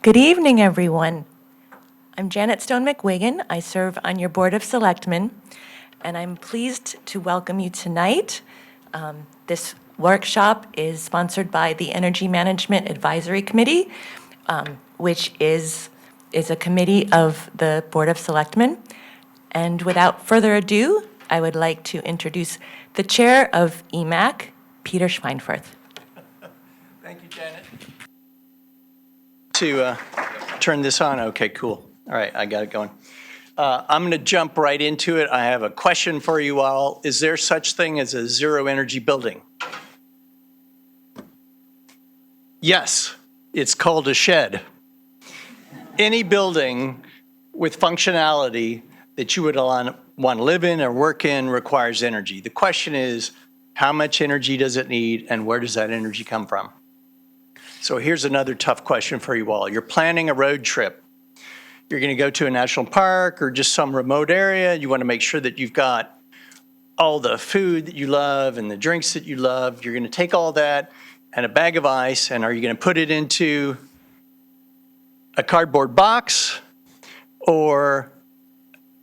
Good evening, everyone. I'm Janet Stone McWigan. I serve on your Board of Selectmen, and I'm pleased to welcome you tonight. This workshop is sponsored by the Energy Management Advisory Committee, which is a committee of the Board of Selectmen. And without further ado, I would like to introduce the Chair of EMAC, Peter Schweinfurth. Thank you, Janet. To turn this on. Okay, cool. All right, I got it going. I'm going to jump right into it. I have a question for you all. Is there such thing as a zero energy building? Yes, it's called a shed. Any building with functionality that you would want to live in or work in requires energy. The question is, how much energy does it need and where does that energy come from? So here's another tough question for you all. You're planning a road trip. You're going to go to a national park or just some remote area. You want to make sure that you've got all the food that you love and the drinks that you love. You're going to take all that and a bag of ice, and are you going to put it into a cardboard box or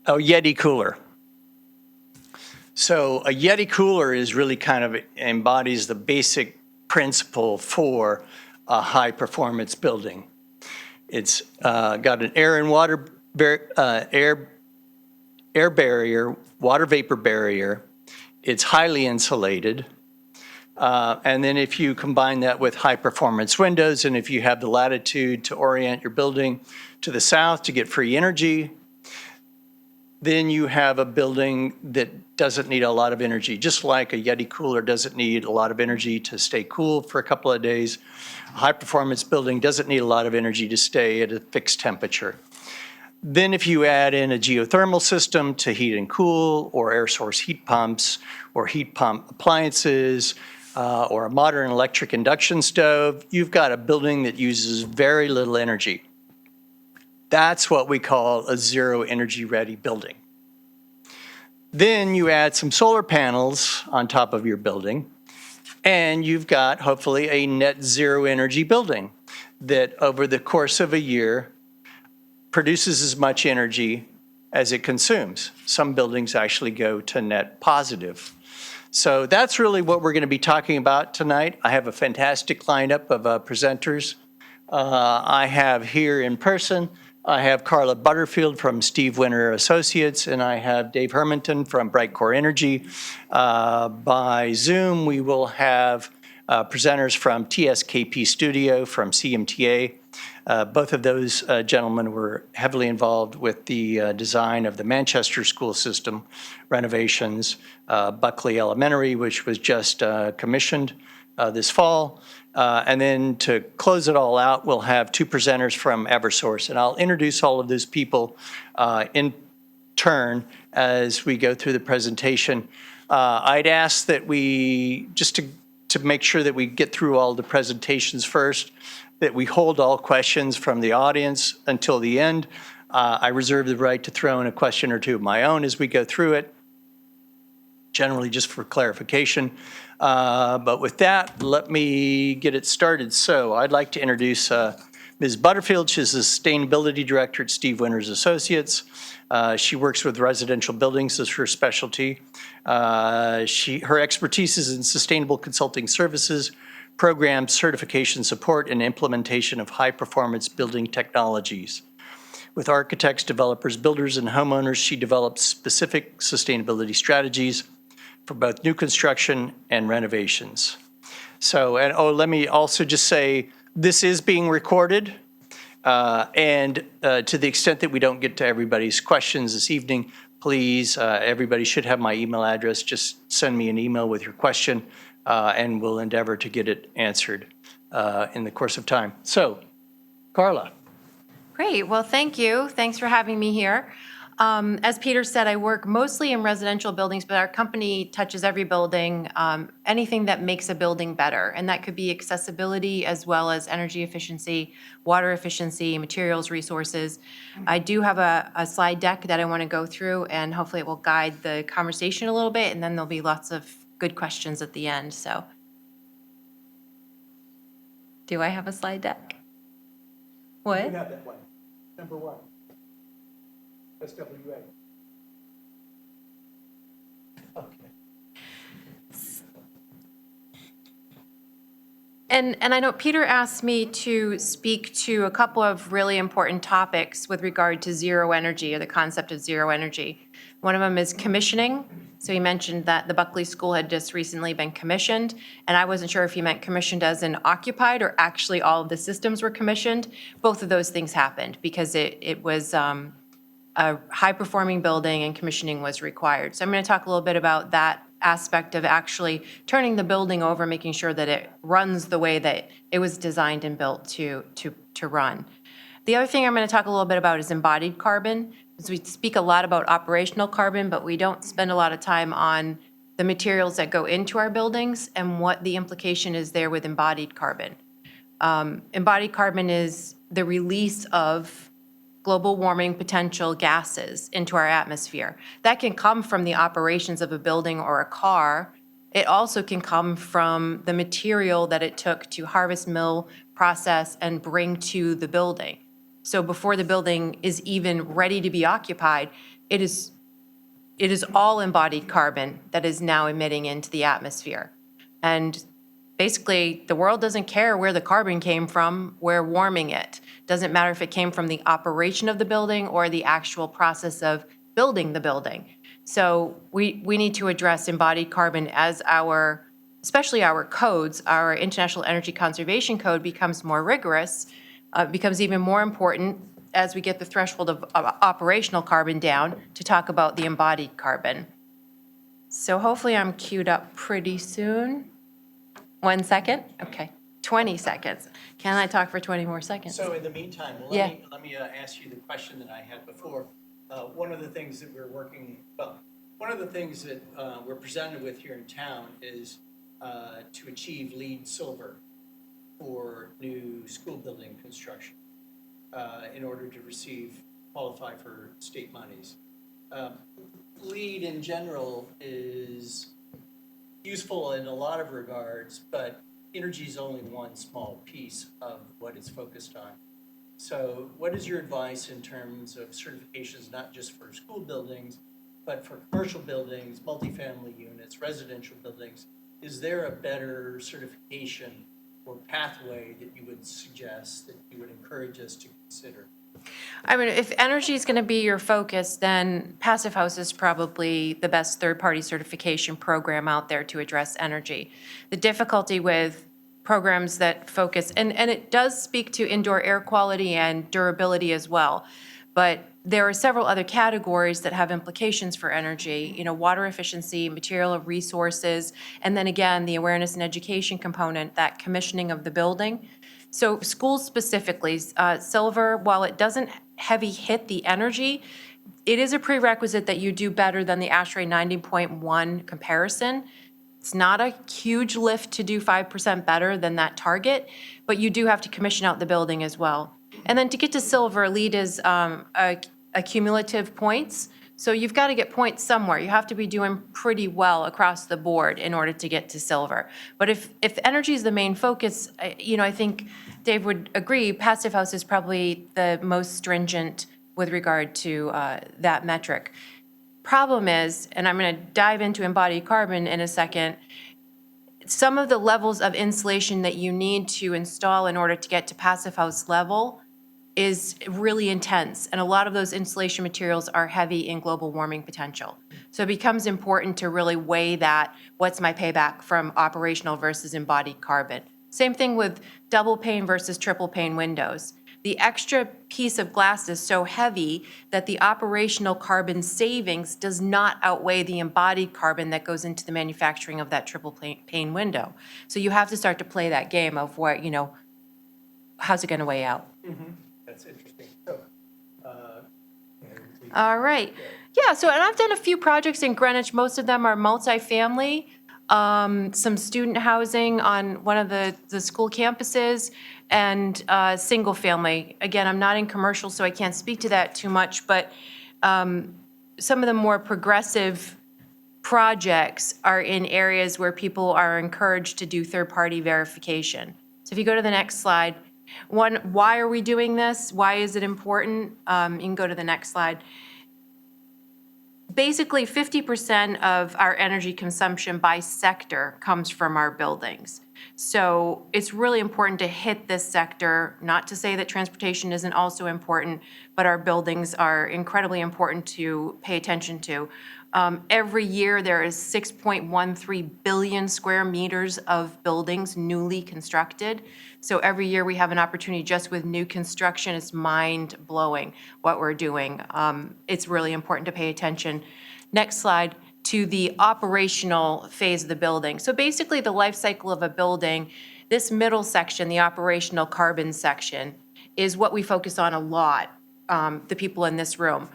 a Yeti cooler? So a Yeti cooler is really kind of embodies the basic principle for a high performance building. It's got an air and water air barrier, water vapor barrier. It's highly insulated. And then if you combine that with high performance windows, and if you have the latitude to orient your building to the south to get free energy, then you have a building that doesn't need a lot of energy. Just like a Yeti cooler doesn't need a lot of energy to stay cool for a couple of days, a high performance building doesn't need a lot of energy to stay at a fixed temperature. Then if you add in a geothermal system to heat and cool, or air source heat pumps, or heat pump appliances, or a modern electric induction stove, you've got a building that uses very little energy. That's what we call a zero energy ready building. Then you add some solar panels on top of your building, and you've got hopefully a net zero energy building that over the course of a year produces as much energy as it consumes. Some buildings actually go to net positive. So that's really what we're going to be talking about tonight. I have a fantastic lineup of presenters. I have here in person, I have Carla Butterfield from Steve Winter Associates, and I have Dave Hermanton from BrightCore Energy. By Zoom, we will have presenters from TSKP Studio, from CMTA. Both of those gentlemen were heavily involved with the design of the Manchester school system renovations, Buckley Elementary, which was just commissioned this fall. And then to close it all out, we'll have two presenters from Eversource. And I'll introduce all of those people in turn as we go through the presentation. I'd ask that we, just to make sure that we get through all the presentations first, that we hold all questions from the audience until the end. I reserve the right to throw in a question or two of my own as we go through it, generally just for clarification. But with that, let me get it started. So I'd like to introduce Ms. Butterfield. She's the Sustainability Director at Steve Winters Associates. She works with residential buildings as her specialty. Her expertise is in sustainable consulting services, program certification support, and implementation of high-performance building technologies. With architects, developers, builders, and homeowners, she develops specific sustainability strategies for both new construction and renovations. So, let me also just say, this is being recorded, and to the extent that we don't get to everybody's questions this evening, please, everybody should have my email address. Just send me an email with your question, and we'll endeavor to get it answered in the course of time. So, Carla. Great. Well, thank you. Thanks for having me here. As Peter said, I work mostly in residential buildings, but our company touches every building, anything that makes a building better. And that could be accessibility as well as energy efficiency, water efficiency, materials, resources. I do have a slide deck that I want to go through, and hopefully it will guide the conversation a little bit, and then there'll be lots of good questions at the end. So, do I have a slide deck? What? You have that one. Number one. SWA. Okay. And I know Peter asked me to speak to a couple of really important topics with regard to zero energy or the concept of zero energy. One of them is commissioning. So he mentioned that the Buckley School had just recently been commissioned, and I wasn't sure if he meant commissioned as in occupied or actually all of the systems were commissioned. Both of those things happened because it was a high-performing building and commissioning was required. So I'm going to talk a little bit about that aspect of actually turning the building over, making sure that it runs the way that it was designed and built to run. The other thing I'm going to talk a little bit about is embodied carbon, because we speak a lot about operational carbon, but we don't spend a lot of time on the materials that go into our buildings and what the implication is there with embodied carbon. Embodied carbon is the release of global warming potential gases into our atmosphere. That can come from the operations of a building or a car. It also can come from the material that it took to harvest, mill, process, and bring to the building. So before the building is even ready to be occupied, it is all embodied carbon that is now emitting into the atmosphere. And basically, the world doesn't care where the carbon came from, we're warming it. Doesn't matter if it came from the operation of the building or the actual process of building the building. So we need to address embodied carbon as especially our codes, our International Energy Conservation Code becomes more rigorous, becomes even more important as we get the threshold of operational carbon down to talk about the embodied carbon. So hopefully I'm queued up pretty soon. 1 second? Okay. 20 seconds. Can I talk for 20 more seconds? So in the meantime, Yeah. let me ask you the question that I had before. One of the things that we're presented with here in town is to achieve LEED Silver for new school building construction in order to qualify for state monies. LEED in general is useful in a lot of regards, but energy is only one small piece of what it's focused on. So what is your advice in terms of certifications, not just for school buildings, but for commercial buildings, multifamily units, residential buildings? Is there a better certification or pathway that you would suggest, that you would encourage us to consider? I mean, if energy is going to be your focus, then Passive House is probably the best third-party certification program out there to address energy. The difficulty with programs that focus, and it does speak to indoor air quality and durability as well, but there are several other categories that have implications for energy, water efficiency, material resources, and then again, the awareness and education component, that commissioning of the building. So schools specifically, Silver, while it doesn't heavy hit the energy, it is a prerequisite that you do better than the ASHRAE 90.1 comparison. It's not a huge lift to do 5% better than that target, but you do have to commission out the building as well. And then to get to Silver, LEED is cumulative points. So you've got to get points somewhere. You have to be doing pretty well across the board in order to get to Silver. But if energy is the main focus, I think Dave would agree, Passive House is probably the most stringent with regard to that metric. Problem is, and I'm going to dive into embodied carbon in a second, some of the levels of insulation that you need to install in order to get to Passive House level is really intense, and a lot of those insulation materials are heavy in global warming potential. So it becomes important to really weigh that, what's my payback from operational versus embodied carbon. Same thing with double pane versus triple pane windows. The extra piece of glass is so heavy that the operational carbon savings does not outweigh the embodied carbon that goes into the manufacturing of that triple pane window. So you have to start to play that game of what, how's it going to weigh out? Mm-hmm. That's interesting. So, All right. Yeah, so and I've done a few projects in Greenwich. Most of them are multifamily, some student housing on one of the school campuses, and single family. Again, I'm not in commercial, so I can't speak to that too much, but some of the more progressive projects are in areas where people are encouraged to do third-party verification. So if you go to the next slide, One, why are we doing this? Why is it important? You can go to the next slide. Basically, 50% of our energy consumption by sector comes from our buildings. So it's really important to hit this sector, not to say that transportation isn't also important, but our buildings are incredibly important to pay attention to. Every year, there is 6.13 billion square meters of buildings newly constructed. So every year we have an opportunity just with new construction. It's mind-blowing what we're doing. It's really important to pay attention. Next slide, to the operational phase of the building. So basically, the life cycle of a building, this middle section, the operational carbon section, is what we focus on a lot, the people in this room.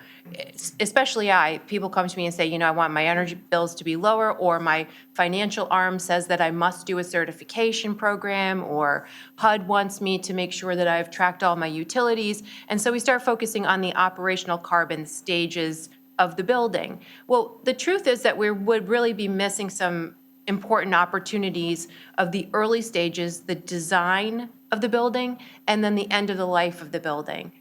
Especially people come to me and say, I want my energy bills to be lower, or my financial arm says that I must do a certification program, or HUD wants me to make sure that I've tracked all my utilities. And so we start focusing on the operational carbon stages of the building. Well, the truth is that we would really be missing some important opportunities of the early stages, the design of the building, and then the end of the life of the building.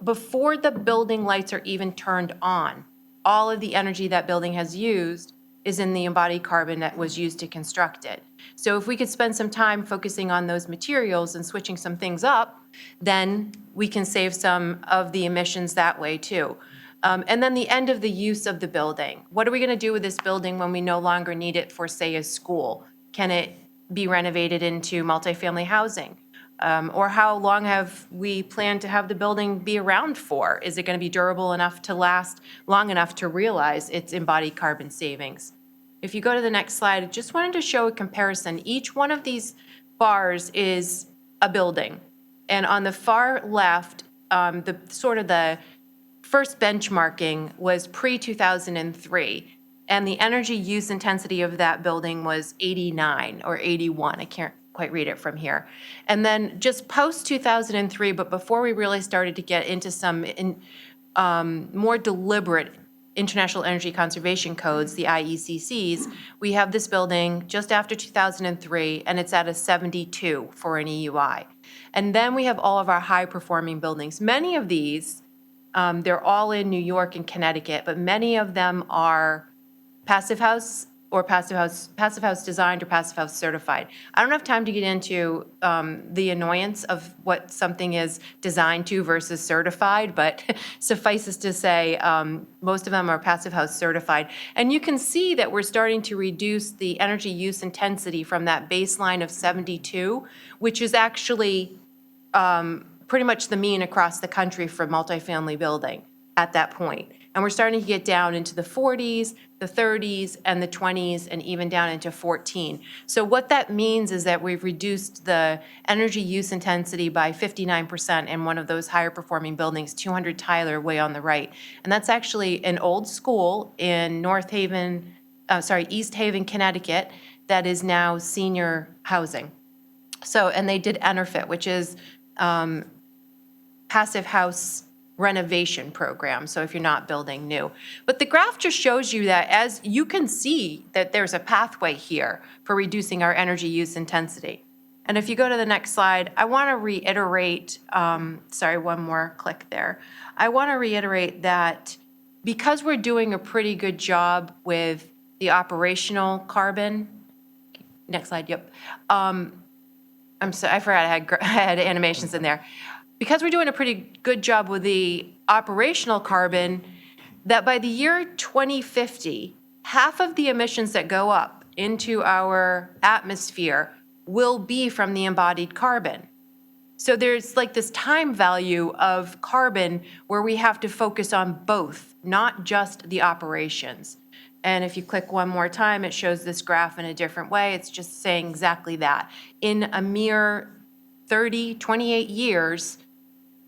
Before the building lights are even turned on, all of the energy that building has used is in the embodied carbon that was used to construct it. So if we could spend some time focusing on those materials and switching some things up, then we can save some of the emissions that way too. And then the end of the use of the building. What are we going to do with this building when we no longer need it for, say, a school? Can it be renovated into multifamily housing? Or how long have we planned to have the building be around for? Is it going to be durable enough to last long enough to realize its embodied carbon savings? If you go to the next slide, I just wanted to show a comparison. Each one of these bars is a building. And on the far left, the first benchmarking was pre-2003. And the energy use intensity of that building was 89 or 81. I can't quite read it from here. And then just post 2003, but before we really started to get into some more deliberate International Energy Conservation Codes, the IECCs, we have this building just after 2003, and it's at a 72 for an EUI. And then we have all of our high-performing buildings. Many of these, they're all in New York and Connecticut, but many of them are passive house designed or passive house certified. I don't have time to get into the annoyance of what something is designed to versus certified, but suffices to say most of them are passive house certified. And you can see that we're starting to reduce the energy use intensity from that baseline of 72, which is actually pretty much the mean across the country for multifamily building at that point. And we're starting to get down into the 40s, the 30s, and the 20s, and even down into 14. So what that means is that we've reduced the energy use intensity by 59% in one of those higher performing buildings, 200 Tyler way on the right. And that's actually an old school in East Haven, Connecticut, that is now senior housing. So, and they did EnerFit, which is passive house renovation program, so if you're not building new. But the graph just shows you that, as you can see, that there's a pathway here for reducing our energy use intensity. And if you go to the next slide, I want to reiterate, one more click there. I want to reiterate that because we're doing a pretty good job with the operational carbon, next slide, yep. I'm sorry, I forgot I had animations in there. Because we're doing a pretty good job with the operational carbon, that by the year 2050, half of the emissions that go up into our atmosphere will be from the embodied carbon. So there's like this time value of carbon where we have to focus on both, not just the operations. And if you click one more time, it shows this graph in a different way. It's just saying exactly that. In a mere 28 years,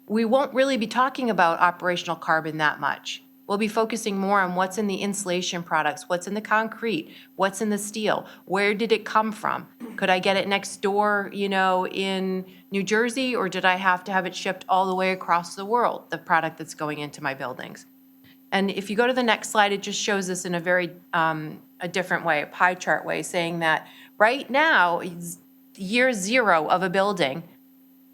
we won't really be talking about operational carbon that much. We'll be focusing more on what's in the insulation products, what's in the concrete, what's in the steel, where did it come from? Could I get it next door, in New Jersey, or did I have to have it shipped all the way across the world, the product that's going into my buildings? And if you go to the next slide, it just shows this in a very a different way, a pie chart way, saying that right now, year zero of a building,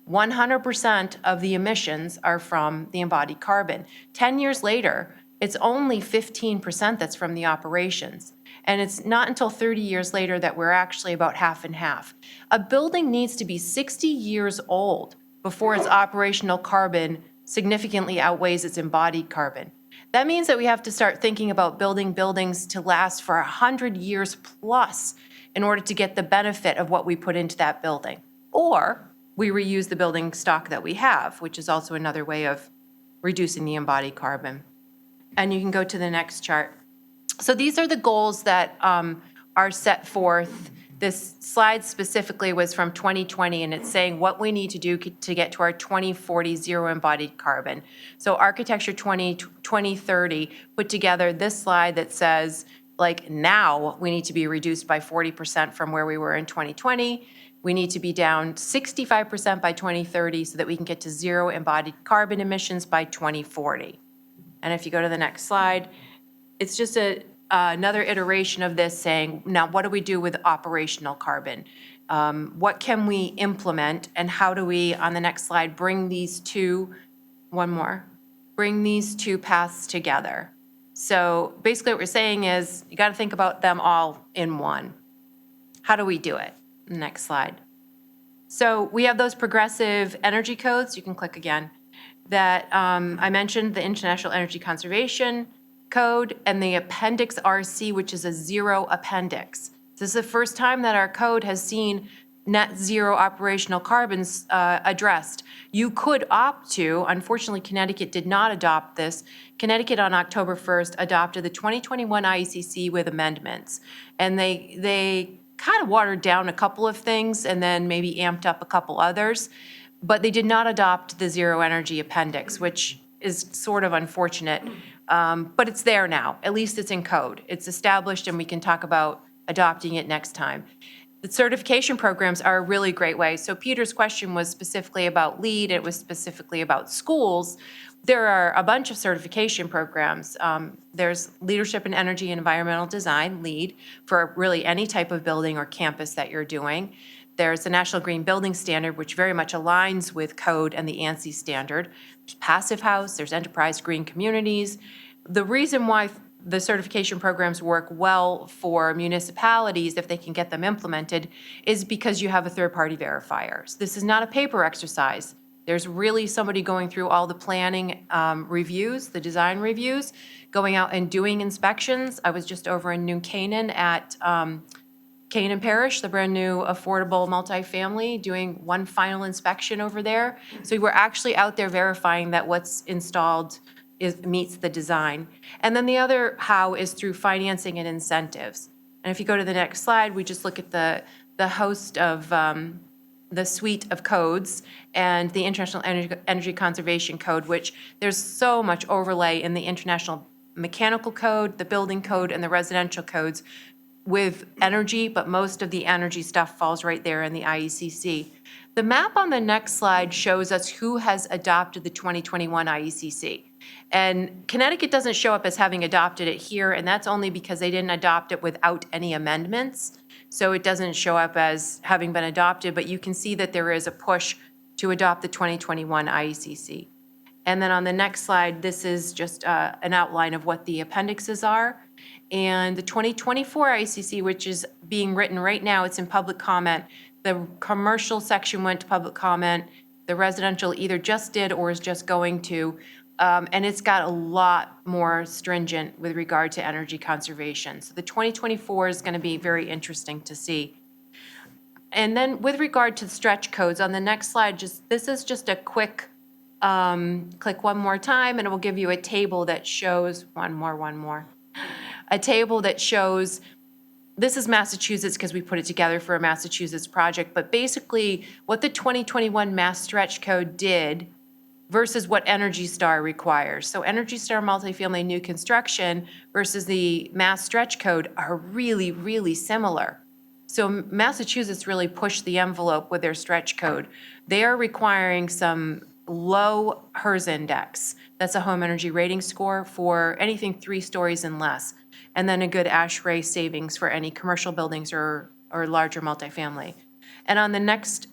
100% of the emissions are from the embodied carbon. 10 years later, it's only 15% that's from the operations. And it's not until 30 years later that we're actually about half and half. A building needs to be 60 years old before its operational carbon significantly outweighs its embodied carbon. That means that we have to start thinking about building buildings to last for 100 years plus in order to get the benefit of what we put into that building. Or we reuse the building stock that we have, which is also another way of reducing the embodied carbon. And you can go to the next chart. So these are the goals that are set forth. This slide specifically was from 2020, and it's saying what we need to do to get to our 2040 zero embodied carbon. So Architecture 2030 put together this slide that says, like, now we need to be reduced by 40% from where we were in 2020. We need to be down 65% by 2030 so that we can get to zero embodied carbon emissions by 2040. And if you go to the next slide, it's just another iteration of this saying, now what do we do with operational carbon? What can we implement, and how do we, on the next slide, bring these two, bring these two paths together? So basically what we're saying is you got to think about them all in one. How do we do it? Next slide. So we have those progressive energy codes, you can click again, that I mentioned, the International Energy Conservation Code and the Appendix RC, which is a zero appendix. This is the first time that our code has seen net zero operational carbons addressed. You could opt to, unfortunately Connecticut did not adopt this. Connecticut on October 1st adopted the 2021 IECC with amendments. And they kind of watered down a couple of things and then maybe amped up a couple others. But they did not adopt the zero energy appendix, which is sort of unfortunate. But it's there now. At least it's in code. It's established, and we can talk about adopting it next time. The certification programs are a really great way. So Peter's question was specifically about LEED. It was specifically about schools. There are a bunch of certification programs. There's Leadership in Energy and Environmental Design, LEED, for really any type of building or campus that you're doing. There's the National Green Building Standard, which very much aligns with code and the ANSI standard. There's Passive House, there's Enterprise Green Communities. The reason why the certification programs work well for municipalities, if they can get them implemented, is because you have a third-party verifier. So this is not a paper exercise. There's really somebody going through all the planning reviews, the design reviews, going out and doing inspections. I was just over in New Canaan at Canaan Parish, the brand new affordable multifamily, doing one final inspection over there. So we're actually out there verifying that what's installed meets the design. And then the other how is through financing and incentives. And if you go to the next slide, we just look at the host of the suite of codes and the International Energy Conservation Code, which there's so much overlay in the International Mechanical Code, the Building Code, and the Residential Codes with energy, but most of the energy stuff falls right there in the IECC. The map on the next slide shows us who has adopted the 2021 IECC. And Connecticut doesn't show up as having adopted it here, and that's only because they didn't adopt it without any amendments. So it doesn't show up as having been adopted, but you can see that there is a push to adopt the 2021 IECC. And then on the next slide, this is just an outline of what the appendixes are. And the 2024 IECC, which is being written right now, it's in public comment. The commercial section went to public comment. The residential either just did or is just going to. And it's got a lot more stringent with regard to energy conservation. So the 2024 is going to be very interesting to see. And then with regard to stretch codes, on the next slide, this is just a quick click one more time, and it will give you a table that shows a table that shows, this is Massachusetts because we put it together for a Massachusetts project, but basically what the 2021 Mass Stretch Code did versus what Energy Star requires. So Energy Star multifamily new construction versus the Mass Stretch Code are really, really similar. So Massachusetts really pushed the envelope with their stretch code. They are requiring some low HERS index. That's a home energy rating score for anything 3 stories and less. And then a good ASHRAE savings for any commercial buildings or larger multifamily. And on the next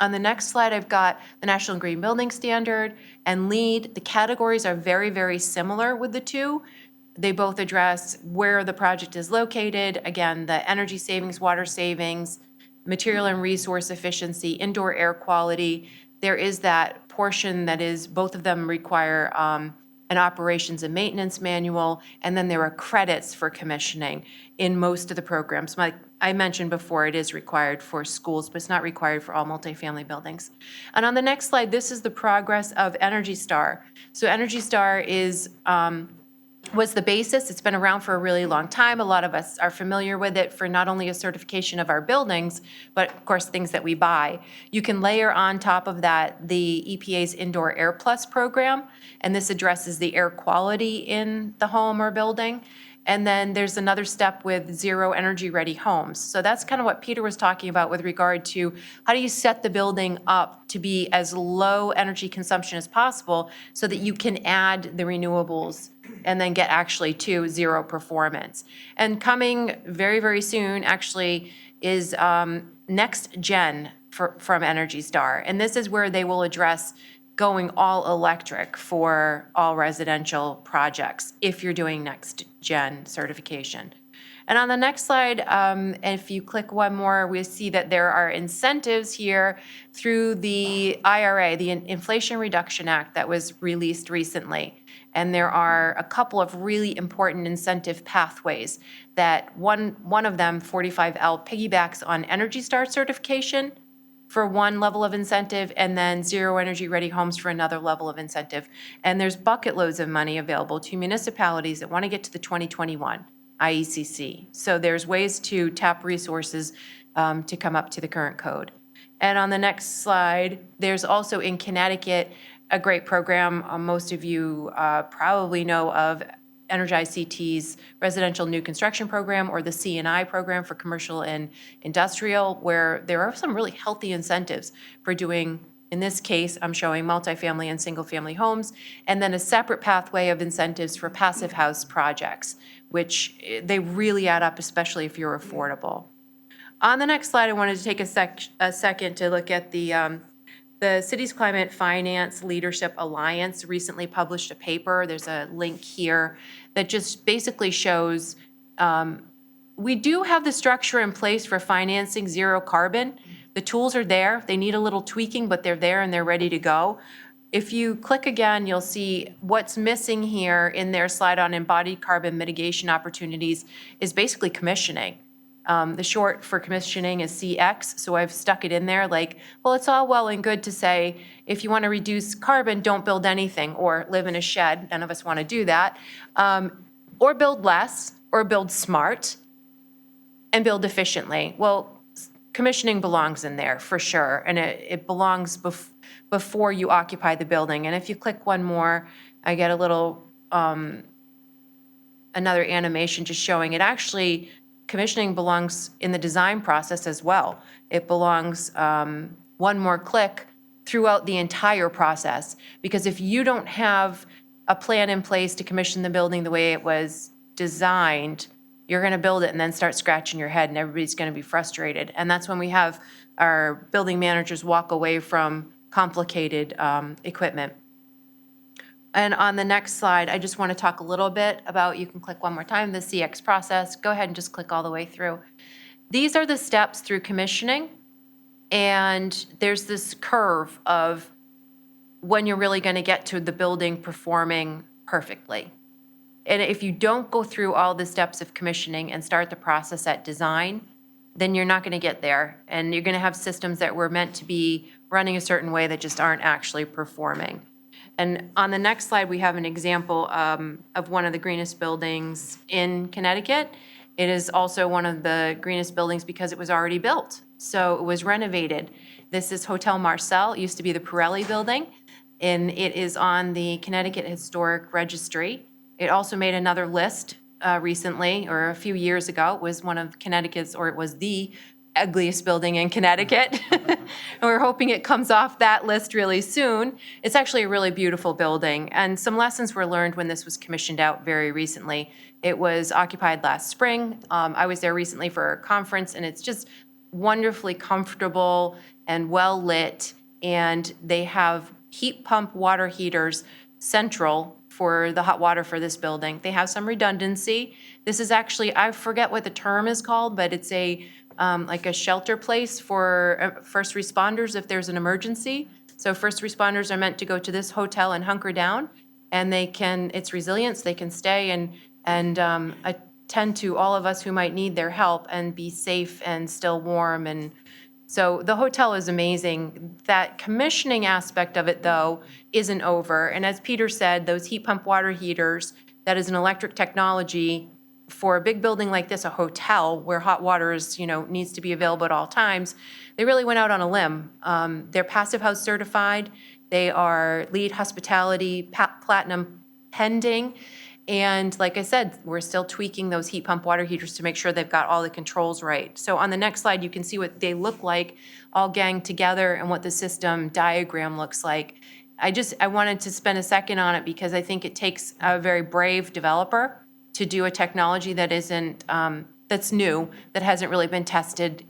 On the next slide, I've got the National Green Building Standard and LEED. The categories are very, very similar with the two. They both address where the project is located, again, the energy savings, water savings, material and resource efficiency, indoor air quality. There is that portion that is, both of them require an operations and maintenance manual, and then there are credits for commissioning in most of the programs. Like I mentioned before, it is required for schools, but it's not required for all multifamily buildings. And on the next slide, this is the progress of Energy Star. So Energy Star was the basis. It's been around for a really long time. A lot of us are familiar with it for not only a certification of our buildings, but of course, things that we buy. You can layer on top of that the EPA's Indoor Air Plus program, and this addresses the air quality in the home or building. And then there's another step with zero energy ready homes. So that's kind of what Peter was talking about with regard to how do you set the building up to be as low energy consumption as possible so that you can add the renewables and then get actually to zero performance. And coming very, very soon actually is Next Gen from Energy Star. And this is where they will address going all electric for all residential projects if you're doing Next Gen certification. And on the next slide, if you click one more, we see that there are incentives here through the IRA, the Inflation Reduction Act that was released recently. And there are a couple of really important incentive pathways that one of them, 45L, piggybacks on Energy Star certification for one level of incentive, and then zero energy ready homes for another level of incentive. And there's bucket loads of money available to municipalities that want to get to the 2021 IECC. So there's ways to tap resources to come up to the current code. And on the next slide, there's also in Connecticut a great program most of you probably know of, Energize CT's residential new construction program, or the C&I program for commercial and industrial, where there are some really healthy incentives for doing, in this case, I'm showing multifamily and single-family homes, and then a separate pathway of incentives for passive house projects, which they really add up, especially if you're affordable. On the next slide, I wanted to take a second to look at the City's Climate Finance Leadership Alliance recently published a paper. There's a link here that just basically shows we do have the structure in place for financing zero carbon. The tools are there. They need a little tweaking, but they're there and they're ready to go. If you click again, you'll see what's missing here in their slide on embodied carbon mitigation opportunities is basically commissioning. The short for commissioning is CX, so I've stuck it in there like, well, it's all well and good to say, if you want to reduce carbon, don't build anything or live in a shed. None of us want to do that. Or build less, or build smart, and build efficiently. Well, commissioning belongs in there for sure, and it belongs before you occupy the building. And if you click one more, I get a little, another animation just showing it actually. Commissioning belongs in the design process as well. It belongs one more click throughout the entire process, because if you don't have a plan in place to commission the building the way it was designed, you're going to build it and then start scratching your head and everybody's going to be frustrated. And that's when we have our building managers walk away from complicated equipment. And on the next slide, I just want to talk a little bit about, you can click one more time, the CX process. Go ahead and just click all the way through. These are the steps through commissioning. And there's this curve of when you're really going to get to the building performing perfectly. And if you don't go through all the steps of commissioning and start the process at design, then you're not going to get there. And you're going to have systems that were meant to be running a certain way that just aren't actually performing. And on the next slide, we have an example of one of the greenest buildings in Connecticut. It is also one of the greenest buildings because it was already built. So it was renovated. This is Hotel Marcel. It used to be the Pirelli building, and it is on the Connecticut Historic Registry. It also made another list recently, or a few years ago. It was one of Connecticut's, or it was the ugliest building in Connecticut. And we're hoping it comes off that list really soon. It's actually a really beautiful building, and some lessons were learned when this was commissioned out very recently. It was occupied last spring. I was there recently for a conference, and it's just wonderfully comfortable and well-lit, and they have heat pump water heaters central for the hot water for this building. They have some redundancy. This is actually, I forget what the term is called, but it's like a shelter place for first responders if there's an emergency. So first responders are meant to go to this hotel and hunker down, and it's resilience, they can stay and attend to all of us who might need their help and be safe and still warm. And so the hotel is amazing. That commissioning aspect of it, though, isn't over. And as Peter said, those heat pump water heaters, that is an electric technology for a big building like this, a hotel where hot water is, needs to be available at all times. They really went out on a limb. They're Passive House certified. They are LEED Hospitality Platinum pending. And like I said, we're still tweaking those heat pump water heaters to make sure they've got all the controls right. So on the next slide, you can see what they look like all ganged together and what the system diagram looks like. I wanted to spend a second on it because I think it takes a very brave developer to do a technology that isn't, that's new, that hasn't really been tested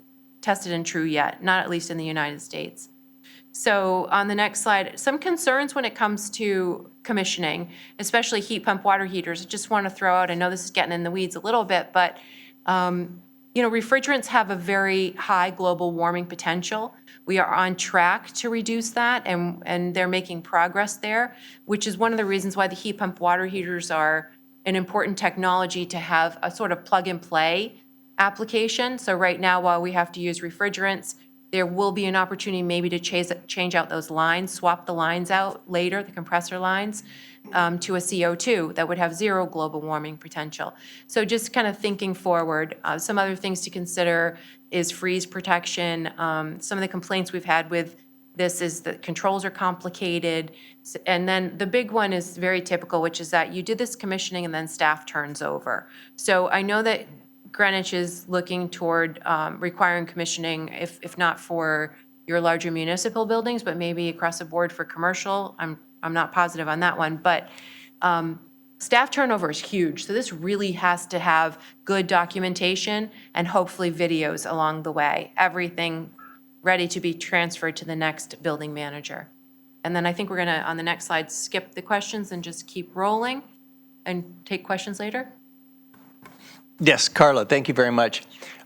and true yet, not at least in the United States. So on the next slide, some concerns when it comes to commissioning, especially heat pump water heaters. I just want to throw out, I know this is getting in the weeds a little bit, but refrigerants have a very high global warming potential. We are on track to reduce that, and they're making progress there, which is one of the reasons why the heat pump water heaters are an important technology to have a sort of plug and play application. So right now, while we have to use refrigerants, there will be an opportunity maybe to change out those lines, swap the lines out later, the compressor lines, to a CO2 that would have zero global warming potential. So just kind of thinking forward, some other things to consider is freeze protection. Some of the complaints we've had with this is that controls are complicated. And then the big one is very typical, which is that you do this commissioning and then staff turns over. So I know that Greenwich is looking toward requiring commissioning, if not for your larger municipal buildings, but maybe across the board for commercial. I'm not positive on that one, but staff turnover is huge. So this really has to have good documentation and hopefully videos along the way. Everything ready to be transferred to the next building manager. And then I think we're gonna, on the next slide, skip the questions and just keep rolling and take questions later. Yes, Carla, thank you very much.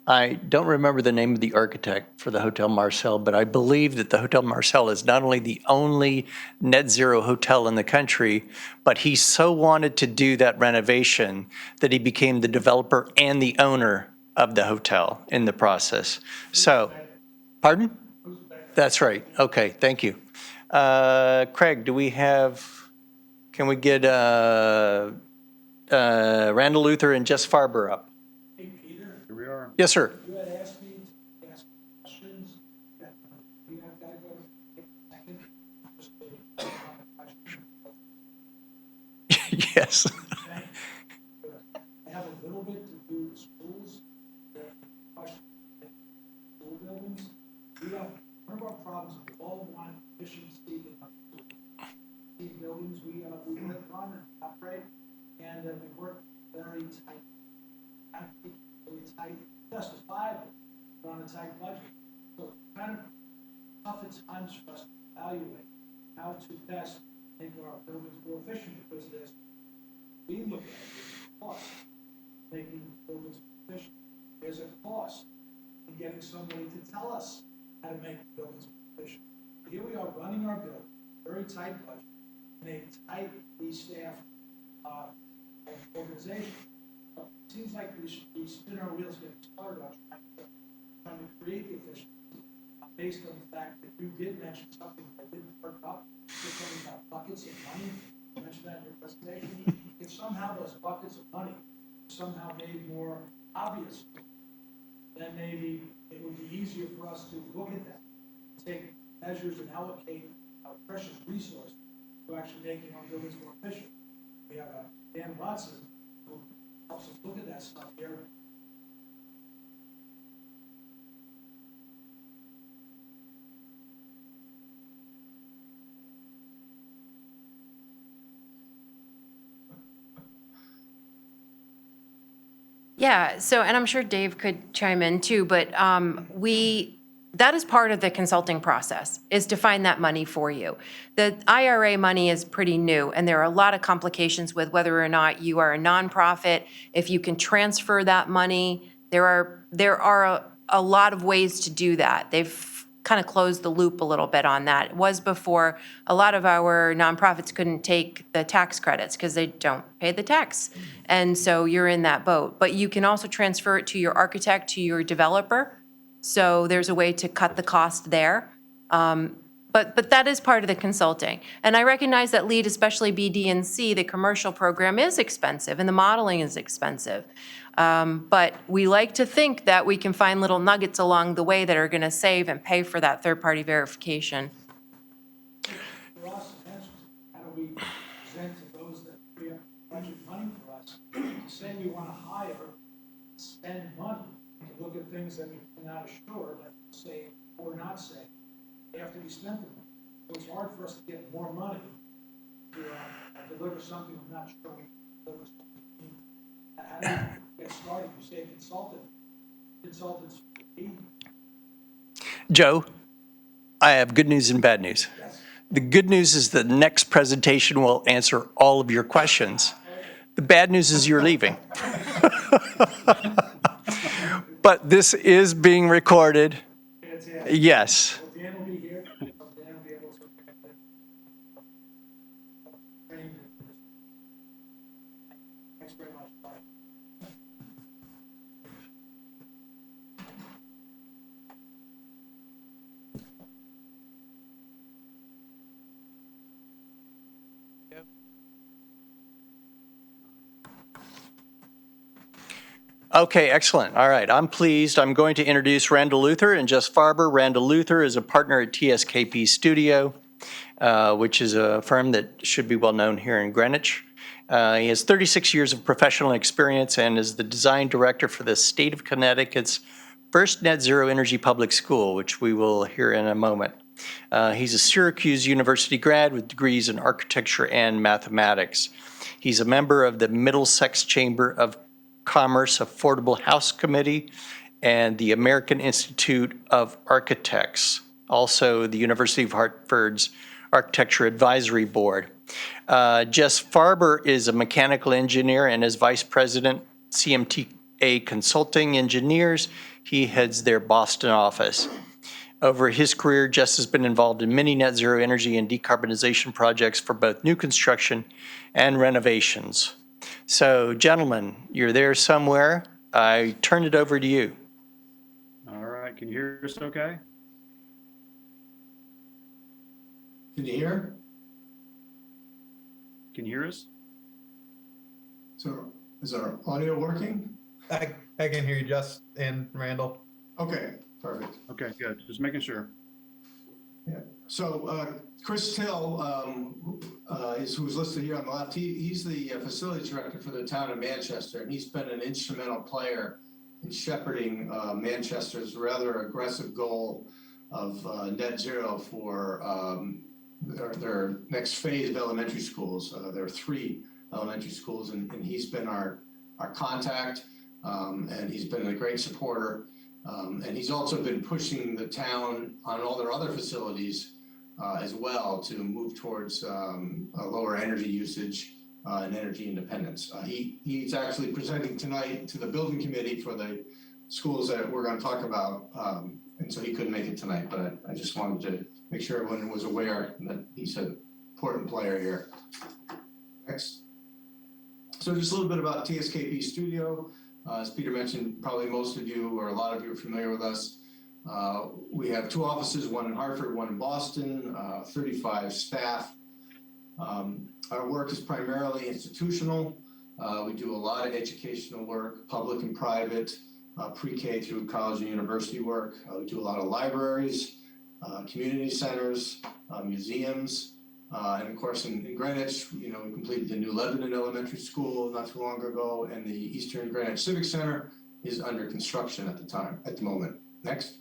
I don't remember the name of the architect for the Hotel Marcel, but I believe that the Hotel Marcel is not only the only net zero hotel in the country, but he so wanted to do that renovation that he became the developer and the owner of the hotel in the process. So, pardon? That's right. Okay, thank you. Craig, can we get Randall Luther and Jess Farber up? Hey, Peter, Here we are. Yes, sir. you had asked me to ask questions. You have got to go to a second. Just to Yes. I have a little bit to do with schools. Question. School buildings. One of our problems, we all want efficiency in our buildings. We work on and operate, and we work very tight. Really tight, justifiable, but on a tight budget. So kind of tough at times for us to evaluate how to best make our buildings more efficient, because we look at it as a cost, making buildings more efficient. There's a cost in getting somebody to tell us how to make buildings more efficient. Here we are running our building, very tight budget, in a tightly staffed organization. It seems like we spin our wheels getting started on trying to create the efficiency based on the fact that you did mention something that didn't work up, just something about buckets of money. You mentioned that in your presentation. If somehow those buckets of money somehow made more obvious, then maybe it would be easier for us to look at that, take measures and allocate our precious resource to actually making our buildings more efficient. We have Dan Watson who helps us look at that stuff here. Yeah, so, and I'm sure Dave could chime in too, but that is part of the consulting process, is to find that money for you. The IRA money is pretty new, and there are a lot of complications with whether or not you are a nonprofit, if you can transfer that money. There are a lot of ways to do that. They've kind of closed the loop a little bit on that. It was before, a lot of our nonprofits couldn't take the tax credits because they don't pay the tax. And so you're in that boat. But you can also transfer it to your architect, to your developer. So there's a way to cut the cost there. But that is part of the consulting. And I recognize that LEED, especially B, D, and C, the commercial program is expensive and the modeling is expensive. But we like to think that we can find little nuggets along the way that are going to save and pay for that third-party verification. For us, that's how do we present to those that we have budget money for us, to say we want to hire, spend money, to look at things that we cannot assure, that say or not say, after we spent the money. So it's hard for us to get more money to deliver something we're not sure we can deliver something. How do you get started? You say consultants. Joe, I have good news and bad news. Yes. The good news is the next presentation will answer all of your questions. The bad news is you're leaving. But this is being recorded. Yes. Well, Dan will be here. Dan will be able to train. Thanks very much. Bye. Okay, excellent. All right, I'm pleased. I'm going to introduce Randall Luther and Jess Farber. Randall Luther is a partner at TSKP Studio, which is a firm that should be well known here in Greenwich. He has 36 years of professional experience and is the design director for the state of Connecticut's first net zero energy public school, which we will hear in a moment. He's a Syracuse University grad with degrees in architecture and mathematics. He's a member of the Middlesex Chamber of Commerce Affordable House Committee and the American Institute of Architects, also the University of Hartford's Architecture Advisory Board. Jess Farber is a mechanical engineer and is vice president, CMTA Consulting Engineers. He heads their Boston office. Over his career, Jess has been involved in many net zero energy and decarbonization projects for both new construction and renovations. So, gentlemen, you're there somewhere. I turn it over to you. All right, can you hear us okay? Can you hear? Can you hear us? So is our audio working? I can hear you, Jess and Randall. Okay, perfect. Okay, good. Just making sure. Yeah. So Chris Till who's listed here on the left. He's the facilities director for the town of Manchester, and he's been an instrumental player in shepherding Manchester's rather aggressive goal of net zero for their next phase of elementary schools. There are 3 elementary schools, and he's been our contact, and he's been a great supporter. And he's also been pushing the town on all their other facilities as well to move towards a lower energy usage and energy independence. He's actually presenting tonight to the building committee for the schools that we're going to talk about. And so he couldn't make it tonight, but I just wanted to make sure everyone was aware that he's an important player here. Next. So just a little bit about TSKP Studio. As Peter mentioned, probably most of you or a lot of you are familiar with us. We have 2 offices, one in Hartford, one in Boston, 35 staff. Our work is primarily institutional. We do a lot of educational work, public and private, pre-K through college and university work. We do a lot of libraries, community centers, museums. And of course, in Greenwich, we completed the New Lebanon Elementary School not too long ago, and the Eastern Greenwich Civic Center is under construction at the moment. Next.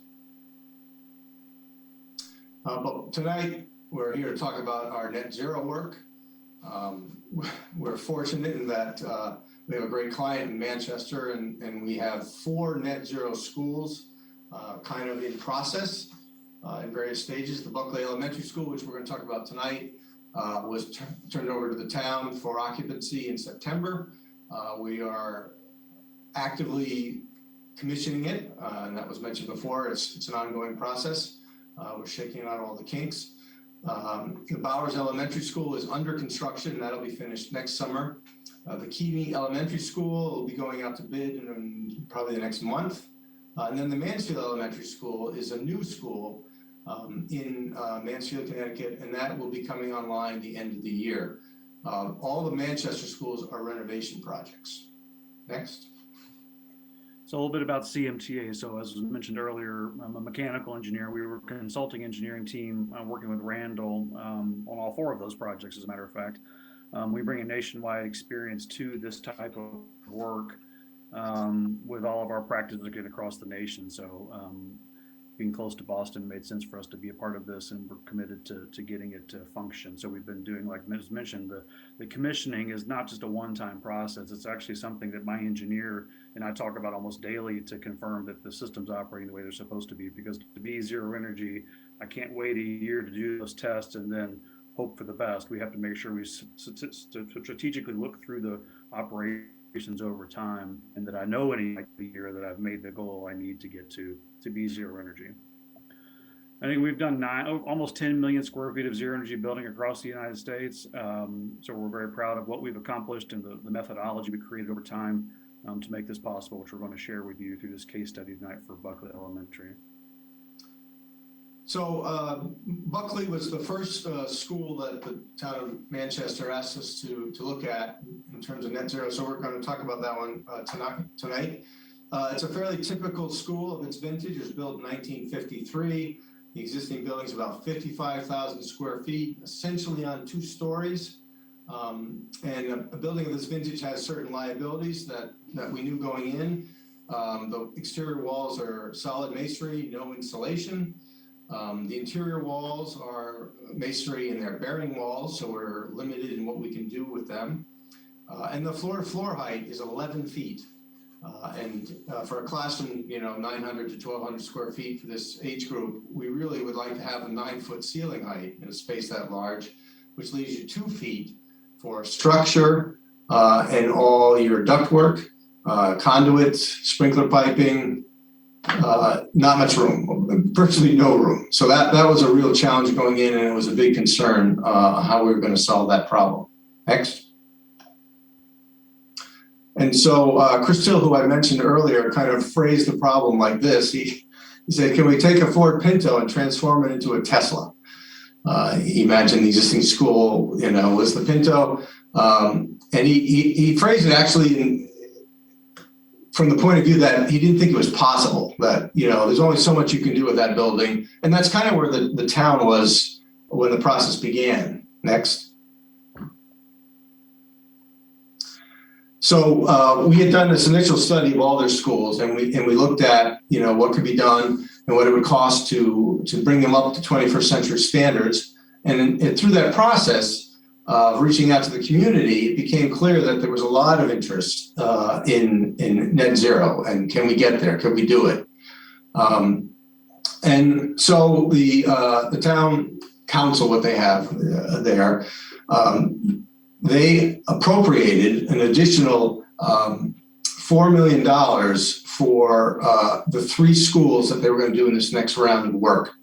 But tonight, we're here to talk about our net zero work. We're fortunate in that We have a great client in Manchester, and we have 4 net zero schools kind of in process in various stages. The Buckley Elementary School, which we're going to talk about tonight, was turned over to the town for occupancy in September. We are actively commissioning it, and that was mentioned before. It's an ongoing process. We're shaking out all the kinks. The Bowers Elementary School is under construction. That'll be finished next summer. The Keeney Elementary School will be going out to bid in probably the next month. And then the Mansfield Elementary School is a new school in Mansfield, Connecticut, and that will be coming online the end of the year. All the Manchester schools are renovation projects. Next. So a little bit about CMTA. So as was mentioned earlier, I'm a mechanical engineer. We were a consulting engineering team working with Randall on all 4 of those projects, as a matter of fact. We bring a nationwide experience to this type of work with all of our practices across the nation. So being close to Boston made sense for us to be a part of this, and we're committed to getting it to function. So we've been doing, like Ms. mentioned, the commissioning is not just a one-time process. It's actually something that my engineer and I talk about almost daily to confirm that the system's operating the way they're supposed to be. Because to be zero energy, I can't wait a year to do those tests and then hope for the best. We have to make sure we strategically look through the operations over time, and that I know any year that I've made the goal I need to get to be zero energy. I think we've done almost 10 million square feet of zero energy building across the United States. So we're very proud of what we've accomplished and the methodology we created over time to make this possible, which we're going to share with you through this case study tonight for Buckley Elementary. So Buckley was the first school that the town of Manchester asked us to look at in terms of net zero. So we're going to talk about that one tonight. It's a fairly typical school of its vintage. It was built in 1953. The existing building is about 55,000 square feet, essentially on 2 stories. And a building of this vintage has certain liabilities that we knew going in. The exterior walls are solid masonry, no insulation. The interior walls are masonry and they're bearing walls, so we're limited in what we can do with them. And the floor-to-floor height is 11 feet. And for a classroom, 900 to 1,200 square feet for this age group, we really would like to have a 9-foot ceiling height in a space that large, which leaves you 2 feet for structure and all your ductwork, conduits, sprinkler piping. Not much room, virtually no room. So that was a real challenge going in, and it was a big concern how we were going to solve that problem. Next. And so Chris Till, who I mentioned earlier, kind of phrased the problem like this. He said, can we take a Ford Pinto and transform it into a Tesla? He imagined the existing school, was the Pinto. And he phrased it actually from the point of view that he didn't think it was possible, that, there's only so much you can do with that building. And that's kind of where the town was when the process began. Next. So we had done this initial study of all their schools, and we looked at, what could be done and what it would cost to bring them up to 21st century standards. And through that process of reaching out to the community, it became clear that there was a lot of interest in net zero, and can we get there? Can we do it? And so the town council, what they have there, they appropriated an additional $4 million for the 3 schools that they were going to do in this next round of work.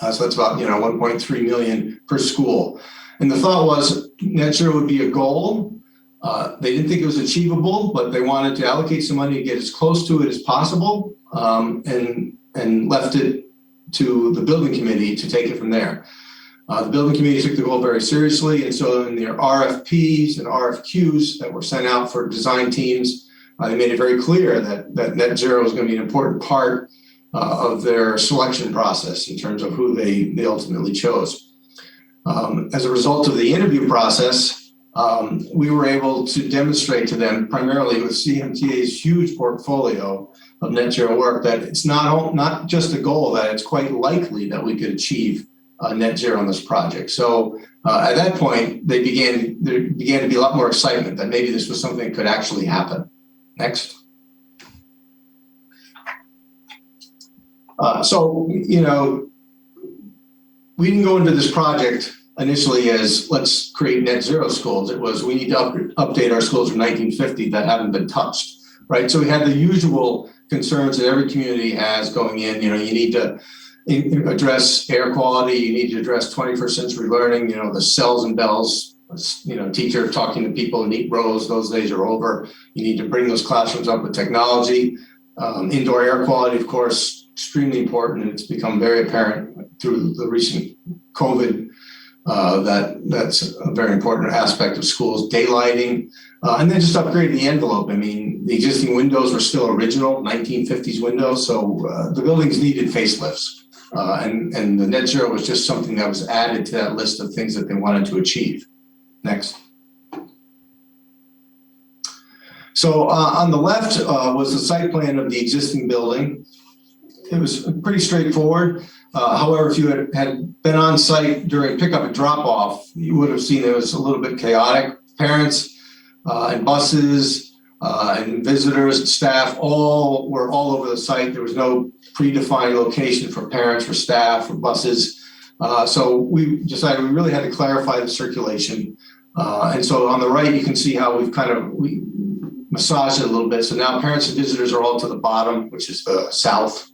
So that's about 1.3 million per school. And the thought was net zero would be a goal. They didn't think it was achievable, but they wanted to allocate some money to get as close to it as possible, and left it to the building committee to take it from there. The building committee took the goal very seriously, and so in their RFPs and RFQs that were sent out for design teams, they made it very clear that net zero is going to be an important part of their selection process in terms of who they ultimately chose. As a result of the interview process, we were able to demonstrate to them, primarily with CMTA's huge portfolio of net zero work, that it's not just a goal, that it's quite likely that we could achieve net zero on this project. So at that point, there began to be a lot more excitement that maybe this was something that could actually happen. Next. So, you know, we didn't go into this project initially as let's create net zero schools. It was we need to update our schools from 1950 that haven't been touched, right? So we had the usual concerns that every community has going in. You know, you need to address air quality. You need to address 21st century learning. You know, the cells and bells. You know, teacher talking to people in neat rows. Those days are over. You need to bring those classrooms up with technology. Indoor air quality, of course, extremely important, and it's become very apparent through the recent COVID that's a very important aspect of schools. Daylighting, and then just upgrading the envelope. I mean, the existing windows were still original 1950s windows, so the buildings needed facelifts, and the net zero was just something that was added to that list of things that they wanted to achieve. Next. So on the left was the site plan of the existing building. It was pretty straightforward. However, if you had been on site during pickup and drop off, you would have seen it was a little bit chaotic. Parents and buses and visitors and staff all were all over the site. There was no predefined location for parents, for staff, for buses. So we decided we really had to clarify the circulation. And so on the right, you can see how we massaged it a little bit. So now parents and visitors are all to the bottom, which is the south.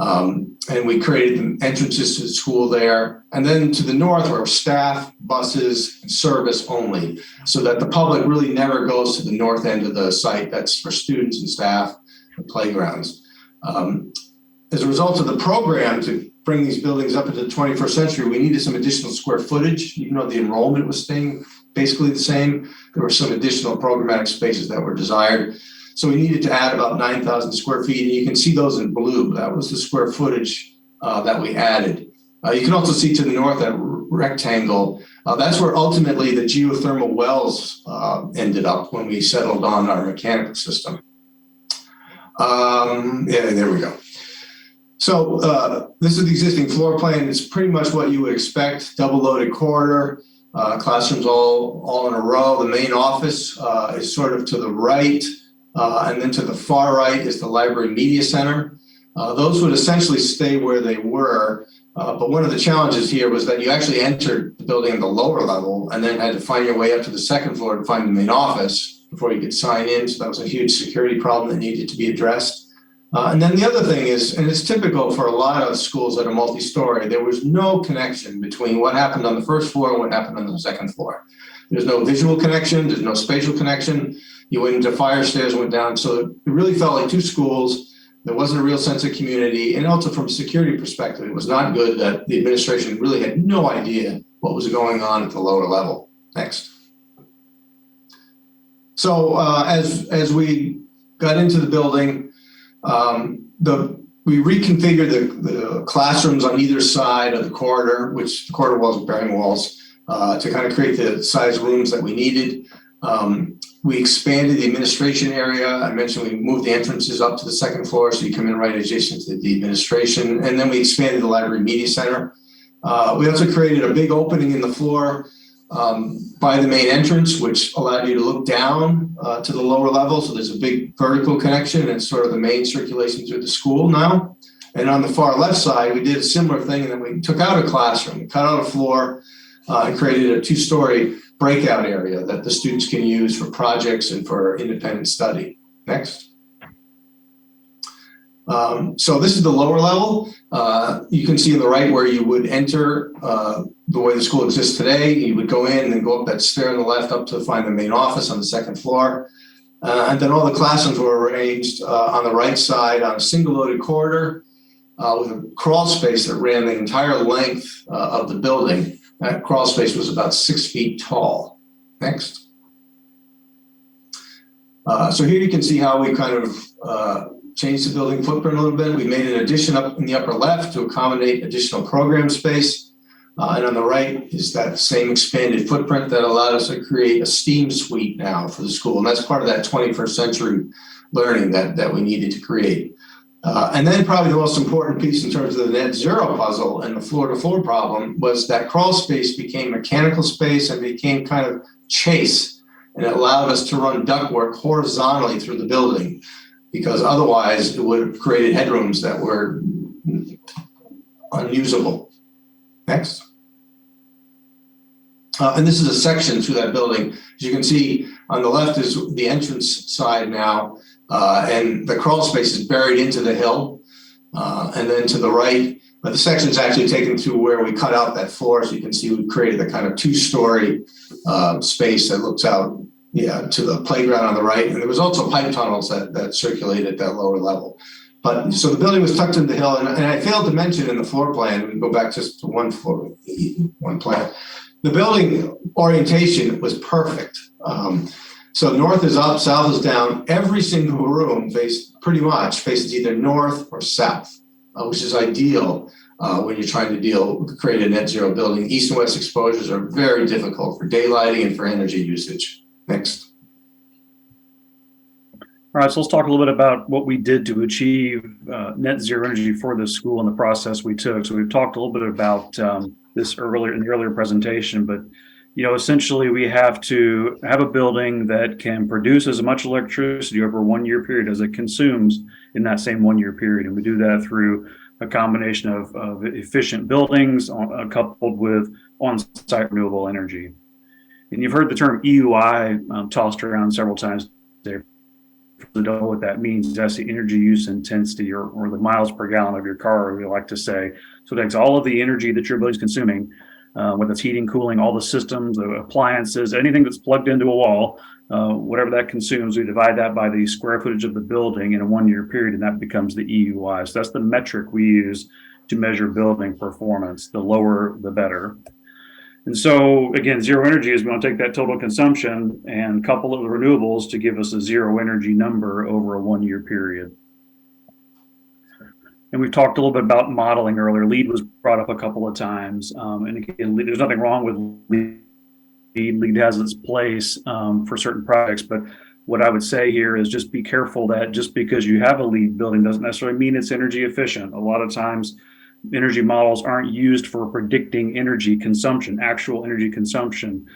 And we created the entrances to the school there. And then to the north are staff, buses, and service only, so that the public really never goes to the north end of the site. That's for students and staff and playgrounds. As a result of the program to bring these buildings up into the 21st century, we needed some additional square footage. Even though the enrollment was staying basically the same, there were some additional programmatic spaces that were desired. So we needed to add about 9,000 square feet, and you can see those in blue. That was the square footage that we added. You can also see to the north that rectangle. That's where ultimately the geothermal wells ended up when we settled on our mechanical system. Yeah, there we go. So this is the existing floor plan. It's pretty much what you would expect. Double loaded corridor, classrooms all in a row. The main office is sort of to the right. And then to the far right is the library media center. Those would essentially stay where they were. But one of the challenges here was that you actually entered the building at the lower level and then had to find your way up to the second floor to find the main office before you could sign in. So that was a huge security problem that needed to be addressed. And then the other thing is, and it's typical for a lot of schools that are multi-story, there was no connection between what happened on the first floor and what happened on the second floor. There's no visual connection, there's no spatial connection. You went into fire stairs, went down. So it really felt like two schools. There wasn't a real sense of community. And also from a security perspective, it was not good that the administration really had no idea what was going on at the lower level. Next. So as we got into the building, we reconfigured the classrooms on either side of the corridor, which the corridor walls are bearing walls, to kind of create the size rooms that we needed. We expanded the administration area. I mentioned we moved the entrances up to the second floor, so you come in right adjacent to the administration. And then we expanded the library media center. We also created a big opening in the floor by the main entrance, which allowed you to look down to the lower level. So there's a big vertical connection, and it's sort of the main circulation through the school now. And on the far left side, we did a similar thing, and then we took out a classroom, cut out a floor, and created a two-story breakout area that the students can use for projects and for independent study. Next. So this is the lower level. You can see on the right where you would enter the way the school exists today. You would go in and then go up that stair on the left up to find the main office on the second floor. And then all the classrooms were arranged on the right side on a single loaded corridor with a crawl space that ran the entire length of the building. That crawl space was about 6 feet tall. Next. So here you can see how we kind of changed the building footprint a little bit. We made an addition up in the upper left to accommodate additional program space. And on the right is that same expanded footprint that allowed us to create a STEAM suite now for the school. And that's part of that 21st century learning that we needed to create. And then probably the most important piece in terms of the net zero puzzle and the floor to floor problem was that crawl space became mechanical space and became kind of chase. And it allowed us to run ductwork horizontally through the building, because otherwise it would have created headrooms that were unusable. Next. And this is a section through that building. As you can see, on the left is the entrance side now, and the crawl space is buried into the hill. And then to the right, but the section is actually taken through where we cut out that floor. So you can see we created a kind of 2-story space that looks out to the playground on the right. And there was also pipe tunnels that circulate at that lower level. But so the building was tucked into the hill, and I failed to mention in the floor plan, we can go back just to one plan. The building orientation was perfect. So north is up, south is down. Every single room pretty much faces either north or south, which is ideal when you're trying to create a net zero building. East and west exposures are very difficult for daylighting and for energy usage. Next. All right, so let's talk a little bit about what we did to achieve net zero energy for this school and the process we took. So we've talked a little bit about this earlier in the earlier presentation, but essentially we have to have a building that can produce as much electricity over a 1-year period as it consumes in that same 1-year period. And we do that through a combination of efficient buildings coupled with on-site renewable energy. And you've heard the term EUI tossed around several times today. To know what that means, that's the energy use intensity or the miles per gallon of your car, we like to say. So it takes all of the energy that your building's consuming, whether it's heating, cooling, all the systems, the appliances, anything that's plugged into a wall, whatever that consumes, we divide that by the square footage of the building in a 1-year period, and that becomes the EUI. So that's the metric we use to measure building performance. The lower, the better. And so, again, zero energy is we want to take that total consumption and couple it with renewables to give us a zero energy number over a 1-year period. And we've talked a little bit about modeling earlier. LEED was brought up a couple of times. And again, there's nothing wrong with LEED. LEED has its place for certain projects. But what I would say here is just be careful that just because you have a LEED building doesn't necessarily mean it's energy efficient. A lot of times, energy models aren't used for predicting energy consumption, actual energy consumption.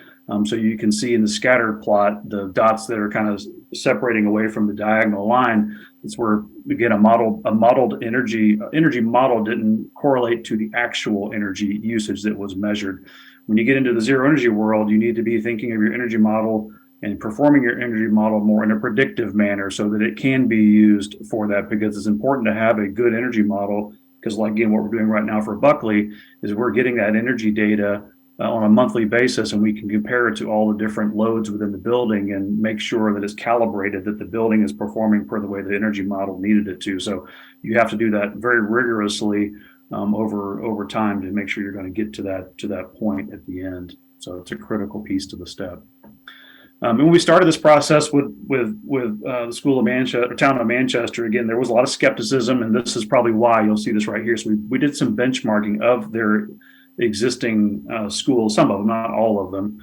So you can see in the scatter plot, the dots that are kind of separating away from the diagonal line. It's where, again, a modeled energy model didn't correlate to the actual energy usage that was measured. When you get into the zero energy world, you need to be thinking of your energy model and performing your energy model more in a predictive manner so that it can be used for that, because it's important to have a good energy model. Because, like, again, what we're doing right now for Buckley is we're getting that energy data on a monthly basis, and we can compare it to all the different loads within the building and make sure that it's calibrated, that the building is performing per the way the energy model needed it to. So you have to do that very rigorously over time to make sure you're going to get to that point at the end. So it's a critical piece to the step. And when we started this process with the School of Manchester, or Town of Manchester, again, there was a lot of skepticism, and this is probably why you'll see this right here. So we did some benchmarking of their existing schools, some of them, not all of them,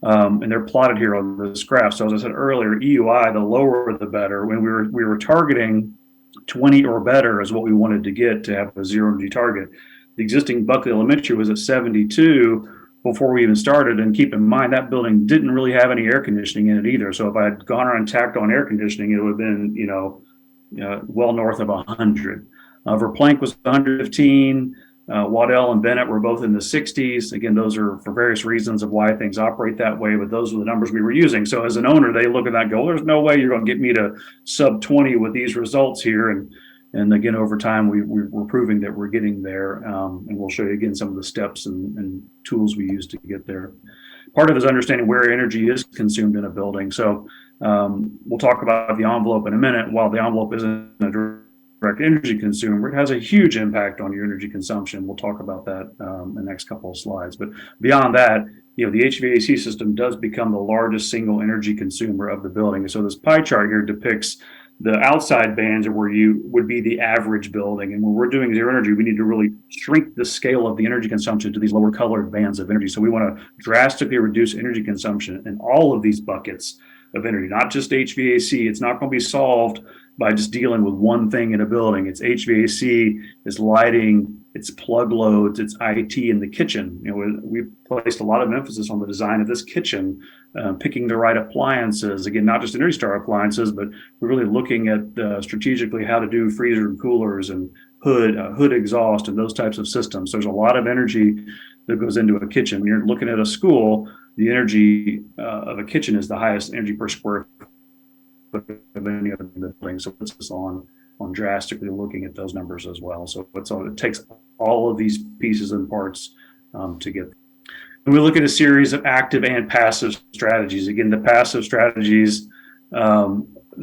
and they're plotted here on this graph. So as I said earlier, EUI, the lower the better. When we were targeting 20 or better is what we wanted to get to have a zero energy target. The existing Buckley Elementary was at 72. Before we even started, and keep in mind that building didn't really have any air conditioning in it either. So if I had gone around and tacked on air conditioning, it would have been, well north of 100. Verplank was 115. Waddell and Bennett were both in the 60s. Again, those are for various reasons of why things operate that way, but those were the numbers we were using. So as an owner, they look at that and go, there's no way you're going to get me to sub 20 with these results here. And again, over time, we're proving that we're getting there. And we'll show you again some of the steps and tools we use to get there. Part of it is understanding where energy is consumed in a building. So we'll talk about the envelope in a minute. While the envelope isn't a direct energy consumer, it has a huge impact on your energy consumption. We'll talk about that in the next couple of slides. But beyond that, the HVAC system does become the largest single energy consumer of the building. And so this pie chart here depicts the outside bands are where you would be the average building. And when we're doing zero energy, we need to really shrink the scale of the energy consumption to these lower colored bands of energy. So we want to drastically reduce energy consumption in all of these buckets of energy, not just HVAC. It's not going to be solved by just dealing with one thing in a building. It's HVAC, it's lighting, it's plug loads, it's IT in the kitchen. We've placed a lot of emphasis on the design of this kitchen, picking the right appliances. Again, not just Energy Star appliances, but we're really looking at strategically how to do freezer and coolers and hood exhaust and those types of systems. There's a lot of energy that goes into a kitchen. When you're looking at a school, the energy of a kitchen is the highest energy per square foot of any other building. So it's just on drastically looking at those numbers as well. So it takes all of these pieces and parts to get. And we look at a series of active and passive strategies. Again, the passive strategies,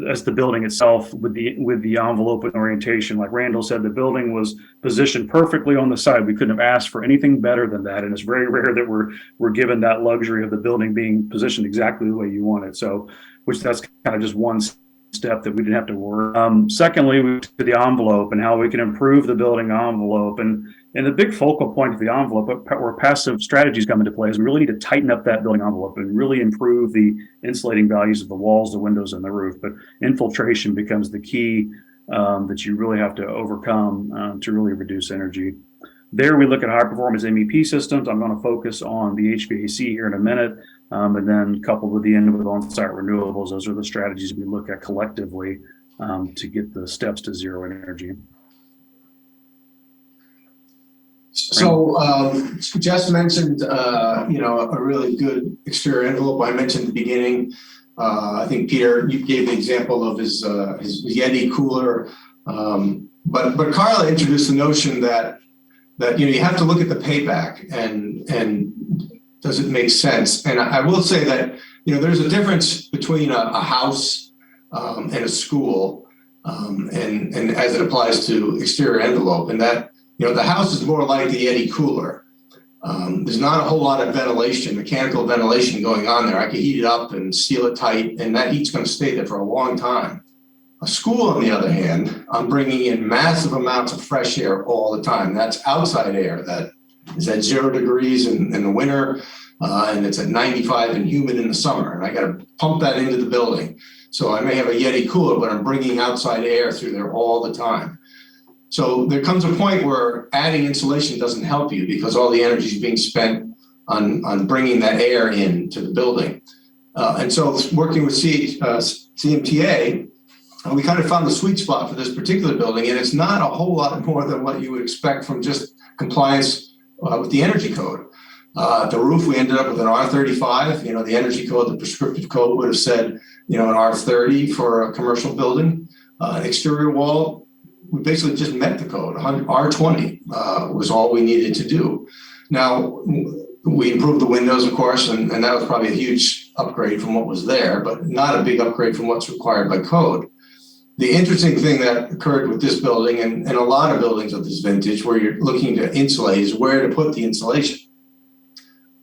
as the building itself with the envelope and orientation, like Randall said, the building was positioned perfectly on the side. We couldn't have asked for anything better than that. And it's very rare that we're given that luxury of the building being positioned exactly the way you want it. So, which that's kind of just one step that we didn't have to worry. Secondly, we went to the envelope and how we can improve the building envelope. And the big focal point of the envelope where passive strategies come into play is we really need to tighten up that building envelope and really improve the insulating values of the walls, the windows, and the roof. But infiltration becomes the key that you really have to overcome to really reduce energy. There we look at high performance MEP systems. I'm going to focus on the HVAC here in a minute. And then coupled with the end with on-site renewables, those are the strategies we look at collectively to get the steps to zero energy. So Jess mentioned, a really good exterior envelope. I mentioned at the beginning. I think Peter, you gave the example of his Yeti cooler, but Carla introduced the notion that you have to look at the payback and does it make sense? And I will say that there's a difference between a house and a school, and as it applies to exterior envelope, and that the house is more like the Yeti cooler. There's not a whole lot of ventilation, mechanical ventilation going on there. I could heat it up and seal it tight, and that heat's going to stay there for a long time. A school, on the other hand, I'm bringing in massive amounts of fresh air all the time. That's outside air that is at 0 degrees in the winter, and it's at 95 and humid in the summer. And I got to pump that into the building. So I may have a Yeti cooler, but I'm bringing outside air through there all the time. So there comes a point where adding insulation doesn't help you because all the energy is being spent on bringing that air into the building. And so working with CMTA, we kind of found the sweet spot for this particular building, and it's not a whole lot more than what you would expect from just compliance with the energy code. The roof, we ended up with an R35. The energy code, the prescriptive code would have said, an R30 for a commercial building. An exterior wall, we basically just met the code. R20 was all we needed to do. Now, we improved the windows, of course, and that was probably a huge upgrade from what was there, but not a big upgrade from what's required by code. The interesting thing that occurred with this building and a lot of buildings of this vintage where you're looking to insulate is where to put the insulation.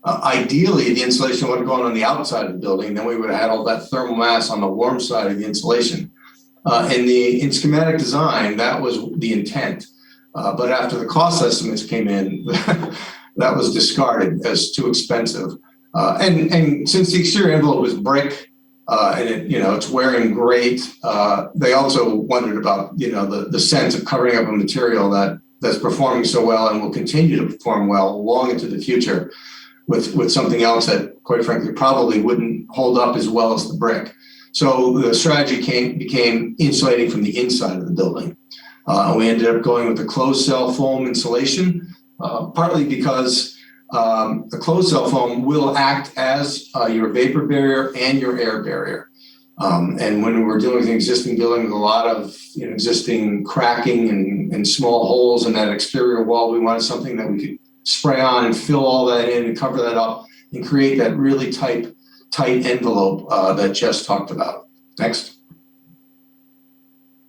Ideally, the insulation would have gone on the outside of the building. Then we would have had all that thermal mass on the warm side of the insulation. In schematic design, that was the intent. But after the cost estimates came in, that was discarded as too expensive. And since the exterior envelope was brick and it's wearing great, they also wondered about the sense of covering up a material that's performing so well and will continue to perform well long into the future with something else that, quite frankly, probably wouldn't hold up as well as the brick. So the strategy became insulating from the inside of the building. We ended up going with the closed cell foam insulation, partly because the closed cell foam will act as your vapor barrier and your air barrier. And when we were dealing with an existing building with a lot of existing cracking and small holes in that exterior wall, we wanted something that we could spray on and fill all that in and cover that up and create that really tight envelope that Jess talked about. Next.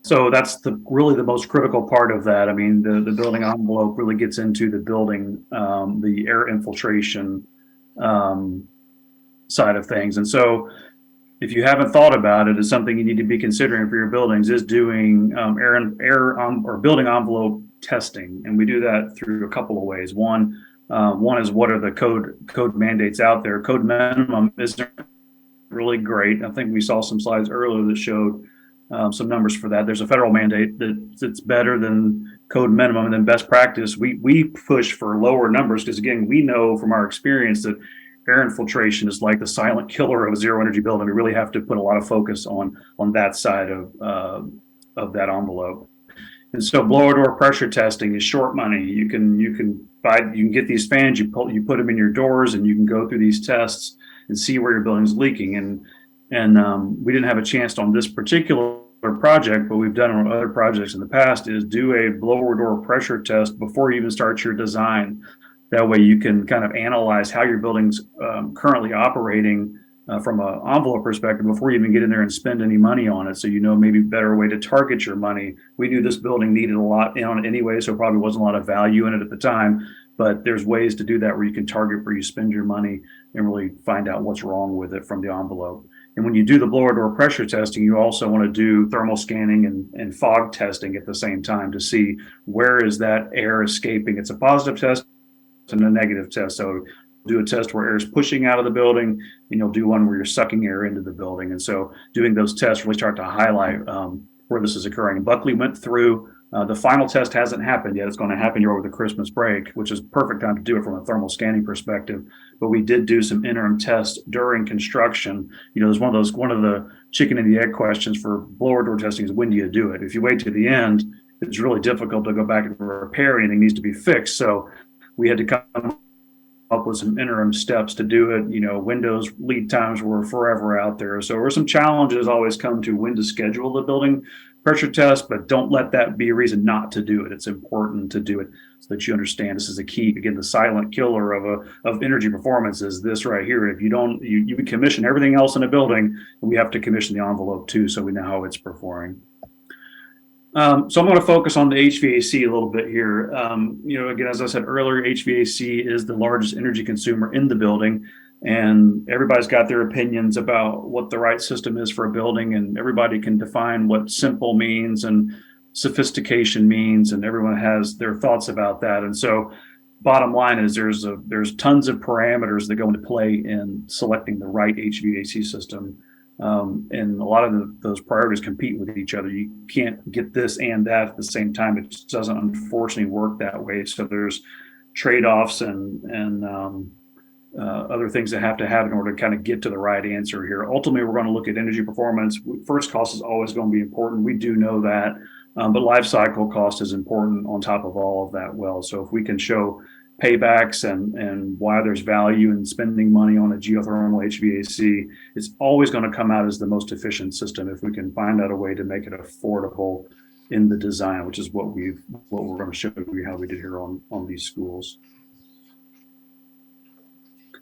So that's really the most critical part of that. I mean, the building envelope really gets into the building, the air infiltration side of things. And so if you haven't thought about it, it's something you need to be considering for your buildings is doing or building envelope testing. And we do that through a couple of ways. One is what are the code mandates out there? Code minimum is really great. I think we saw some slides earlier that showed some numbers for that. There's a federal mandate that's better than code minimum and then best practice. We push for lower numbers because, again, we know from our experience that air infiltration is like the silent killer of a zero energy building. We really have to put a lot of focus on that side of that envelope. And so blower door pressure testing is short money. You can get these fans, you put them in your doors, and you can go through these tests and see where your building's leaking. And we didn't have a chance on this particular project, but we've done on other projects in the past, is do a blower door pressure test before you even start your design. That way you can kind of analyze how your building's currently operating from an envelope perspective before you even get in there and spend any money on it. So you know maybe a better way to target your money. We knew this building needed a lot on it anyway, so probably wasn't a lot of value in it at the time. But there's ways to do that where you can target where you spend your money and really find out what's wrong with it from the envelope. And when you do the blower door pressure testing, you also want to do thermal scanning and fog testing at the same time to see where is that air escaping. It's a positive test and a negative test. So do a test where air is pushing out of the building, and you'll do one where you're sucking air into the building. And so doing those tests really start to highlight where this is occurring. And Buckley went through, the final test hasn't happened yet. It's going to happen here over the Christmas break, which is perfect time to do it from a thermal scanning perspective. But we did do some interim tests during construction. You know, there's one of the chicken and the egg questions for blower door testing is, when do you do it? If you wait to the end, it's really difficult to go back and repair anything needs to be fixed. So we had to come up with some interim steps to do it. You know, windows lead times were forever out there. So there were some challenges always come to when to schedule the building pressure test, but don't let that be a reason not to do it. It's important to do it so that you understand this is a key. Again, the silent killer of energy performance is this right here. If you don't, you commission everything else in a building, and we have to commission the envelope too, so we know how it's performing. So I'm going to focus on the HVAC a little bit here. You know, again, as I said earlier, HVAC is the largest energy consumer in the building, and everybody's got their opinions about what the right system is for a building, and everybody can define what simple means and sophistication means, and everyone has their thoughts about that. And so bottom line is there's tons of parameters that go into play in selecting the right HVAC system. And a lot of those priorities compete with each other. You can't get this and that at the same time. It just doesn't, unfortunately, work that way. So there's trade-offs and other things that have to happen in order to kind of get to the right answer here. Ultimately, we're going to look at energy performance. First cost is always going to be important. We do know that, but life cycle cost is important on top of all of that. Well, so if we can show paybacks and why there's value in spending money on a geothermal HVAC, it's always going to come out as the most efficient system if we can find out a way to make it affordable in the design, which is what we're going to show you how we did here on these schools.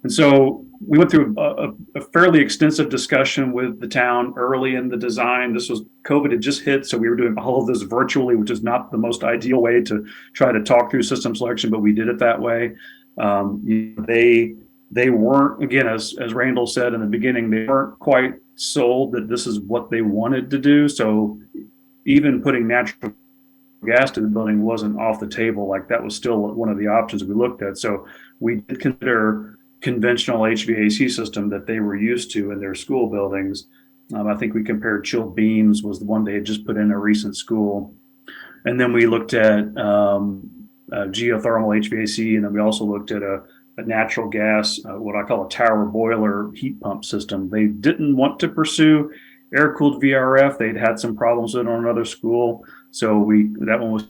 And so we went through a fairly extensive discussion with the town early in the design. This was COVID had just hit, so we were doing all of this virtually, which is not the most ideal way to try to talk through system selection, but we did it that way. They weren't, again, as Randall said in the beginning, they weren't quite sold that this is what they wanted to do. So even putting natural gas to the building wasn't off the table. Like, that was still one of the options we looked at. So we did consider conventional HVAC system that they were used to in their school buildings. I think we compared chilled beams was the one they had just put in a recent school. And then we looked at geothermal HVAC, and then we also looked at a natural gas, what I call a tower boiler heat pump system. They didn't want to pursue air-cooled VRF. They'd had some problems with it on another school. So that one was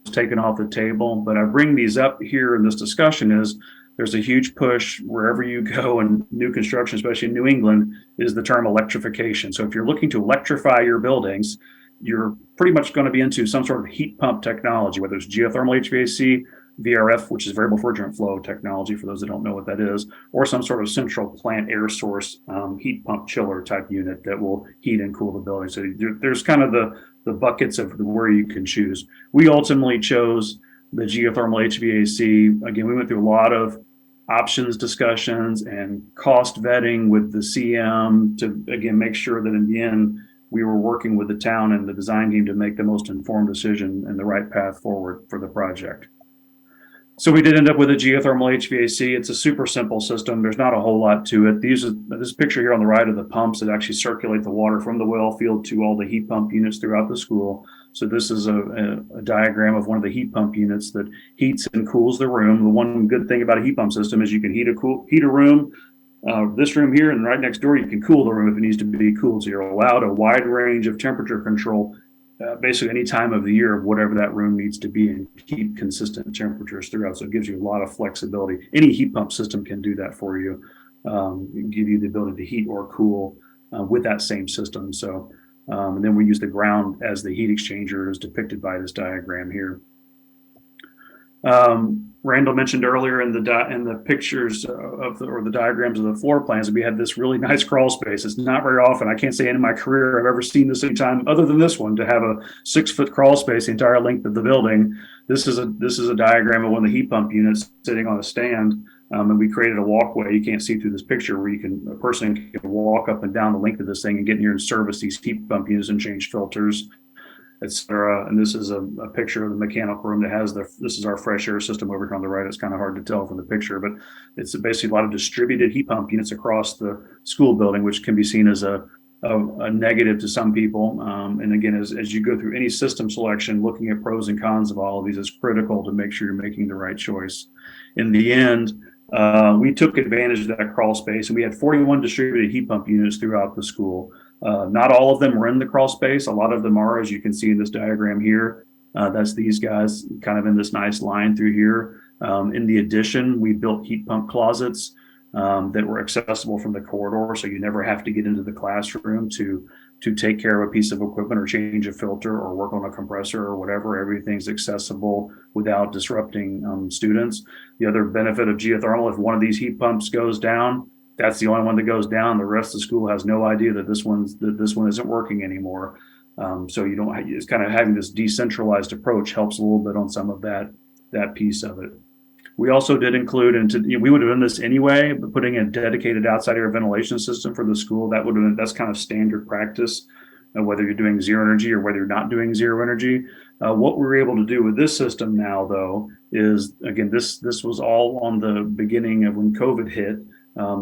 taken off the table. But I bring these up here in this discussion is there's a huge push wherever you go in new construction, especially in New England, is the term electrification. So if you're looking to electrify your buildings, you're pretty much going to be into some sort of heat pump technology, whether it's geothermal HVAC, VRF, which is variable refrigerant flow technology, for those that don't know what that is, or some sort of central plant air source heat pump chiller type unit that will heat and cool the building. So there's kind of the buckets of where you can choose. We ultimately chose the geothermal HVAC. Again, we went through a lot of options discussions and cost vetting with the CM to, again, make sure that in the end, we were working with the town and the design team to make the most informed decision and the right path forward for the project. So we did end up with a geothermal HVAC. It's a super simple system. There's not a whole lot to it. This picture here on the right of the pumps that actually circulate the water from the well field to all the heat pump units throughout the school. So this is a diagram of one of the heat pump units that heats and cools the room. The one good thing about a heat pump system is you can heat a room, this room here, and right next door you can cool the room if it needs to be cooled. So you're allowed a wide range of temperature control basically any time of the year of whatever that room needs to be and keep consistent temperatures throughout. So it gives you a lot of flexibility. Any heat pump system can do that for you, give you the ability to heat or cool with that same system. So, and then we use the ground as the heat exchanger as depicted by this diagram here. Randall mentioned earlier in the pictures or the diagrams of the floor plans, we had this really nice crawl space. It's not very often. I can't say in my career I've ever seen this anytime other than this one, to have a 6-foot crawl space the entire length of the building. This is a diagram of one of the heat pump units sitting on a stand, and we created a walkway. You can't see through this picture where a person can walk up and down the length of this thing and get in here and service these heat pump units and change filters, etc. And this is a picture of the mechanical room that has this is our fresh air system over here on the right. It's kind of hard to tell from the picture, but it's basically a lot of distributed heat pump units across the school building, which can be seen as a negative to some people. And again, as you go through any system selection, looking at pros and cons of all of these is critical to make sure you're making the right choice. In the end, we took advantage of that crawl space, and we had 41 distributed heat pump units throughout the school. Not all of them were in the crawl space. A lot of them are, as you can see in this diagram here. That's these guys kind of in this nice line through here. In the addition, we built heat pump closets that were accessible from the corridor, so you never have to get into the classroom to take care of a piece of equipment or change a filter or work on a compressor or whatever. Everything's accessible without disrupting students. The other benefit of geothermal, if one of these heat pumps goes down, that's the only one that goes down. The rest of the school has no idea that this one isn't working anymore. So you don't. It's kind of having this decentralized approach helps a little bit on some of that piece of it. We also did include, we would have done this anyway, but putting a dedicated outside air ventilation system for the school, that's kind of standard practice, whether you're doing zero energy or whether you're not doing zero energy. What we were able to do with this system now, though, is, again, this was all on the beginning of when COVID hit.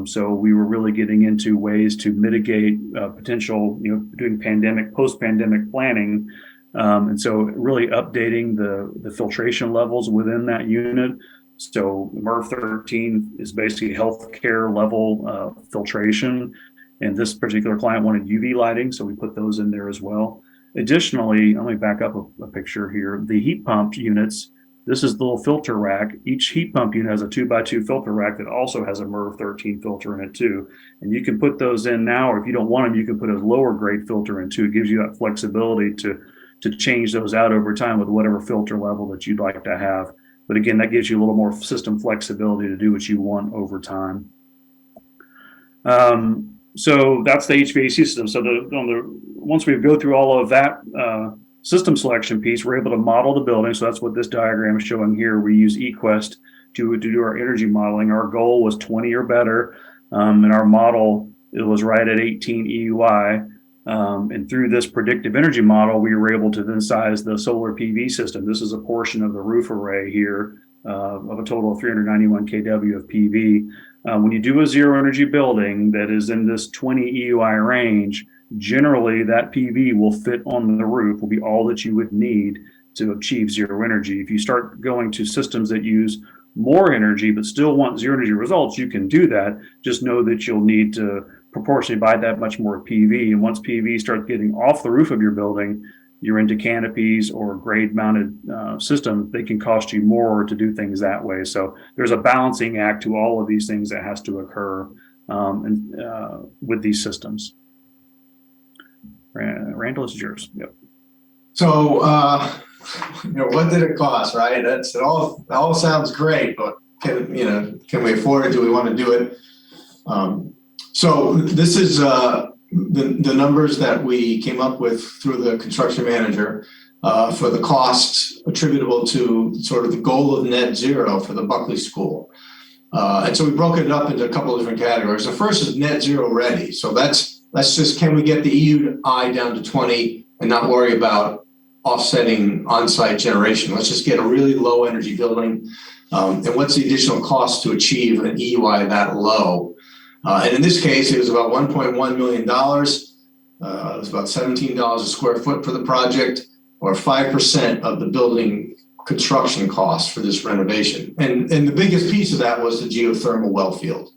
So we were really getting into ways to mitigate potential, doing post-pandemic planning. And so really updating the filtration levels within that unit. So MERV 13 is basically healthcare level filtration. And this particular client wanted UV lighting, so we put those in there as well. Additionally, let me back up a picture here. The heat pump units, this is the little filter rack. Each heat pump unit has a 2x2 filter rack that also has a MERV 13 filter in it too. And you can put those in now, or if you don't want them, you can put a lower grade filter in too. It gives you that flexibility to change those out over time with whatever filter level that you'd like to have. But again, that gives you a little more system flexibility to do what you want over time. So that's the HVAC system. So once we go through all of that system selection piece, we're able to model the building. So that's what this diagram is showing here. We use eQuest to do our energy modeling. Our goal was 20 or better, and our model, it was right at 18 EUI. And through this predictive energy model, we were able to then size the solar PV system. This is a portion of the roof array here of a total of 391 kW of PV. When you do a zero energy building that is in this 20 EUI range, generally that PV will fit on the roof, will be all that you would need to achieve zero energy. If you start going to systems that use more energy but still want zero energy results, you can do that. Just know that you'll need to proportionally buy that much more PV. And once PV starts getting off the roof of your building, you're into canopies or grade mounted systems, they can cost you more to do things that way. So there's a balancing act to all of these things that has to occur with these systems. Randall, this is yours. Yep. So, what did it cost, right? It all sounds great, but can we afford it? Do we want to do it? So this is the numbers that we came up with through the construction manager for the costs attributable to sort of the goal of net zero for the Buckley School. And so we broke it up into a couple of different categories. The first is net zero ready. So that's just, can we get the EUI down to 20 and not worry about offsetting on-site generation? Let's just get a really low energy building And what's the additional cost to achieve an EUI that low? And in this case, it was about $1.1 million. It was about $17 a square foot for the project, or 5% of the building construction cost for this renovation. And the biggest piece of that was the geothermal well field.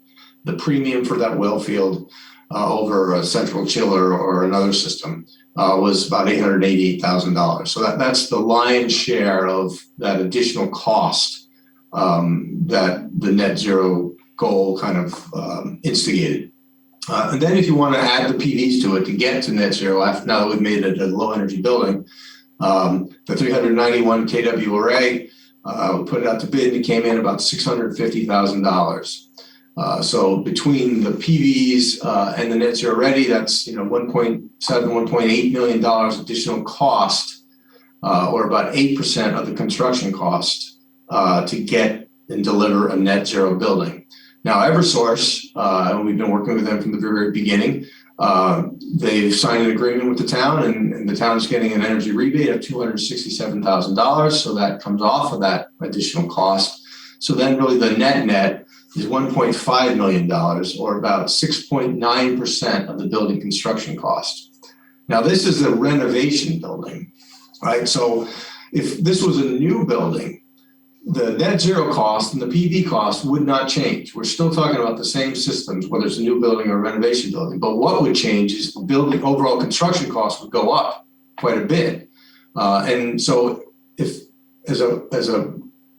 The premium for that well field over a central chiller or another system was about $888,000. So that's the lion's share of that additional cost that the net zero goal kind of instigated. And then if you want to add the PVs to it to get to net zero, now that we've made it a low energy building, the 391 kW array, we put it out to bid and it came in about $650,000. So between the PVs and the net zero ready, that's $1.7, $1.8 million additional cost, or about 8% of the construction cost to get and deliver a net zero building. Now, Eversource, and we've been working with them from the very beginning, they've signed an agreement with the town, and the town is getting an energy rebate of $267,000. So that comes off of that additional cost. So then really the net is $1.5 million, or about 6.9% of the building construction cost. Now, this is a renovation building, right? So if this was a new building, the net zero cost and the PV cost would not change. We're still talking about the same systems, whether it's a new building or a renovation building. But what would change is the building overall construction cost would go up quite a bit. And so if as a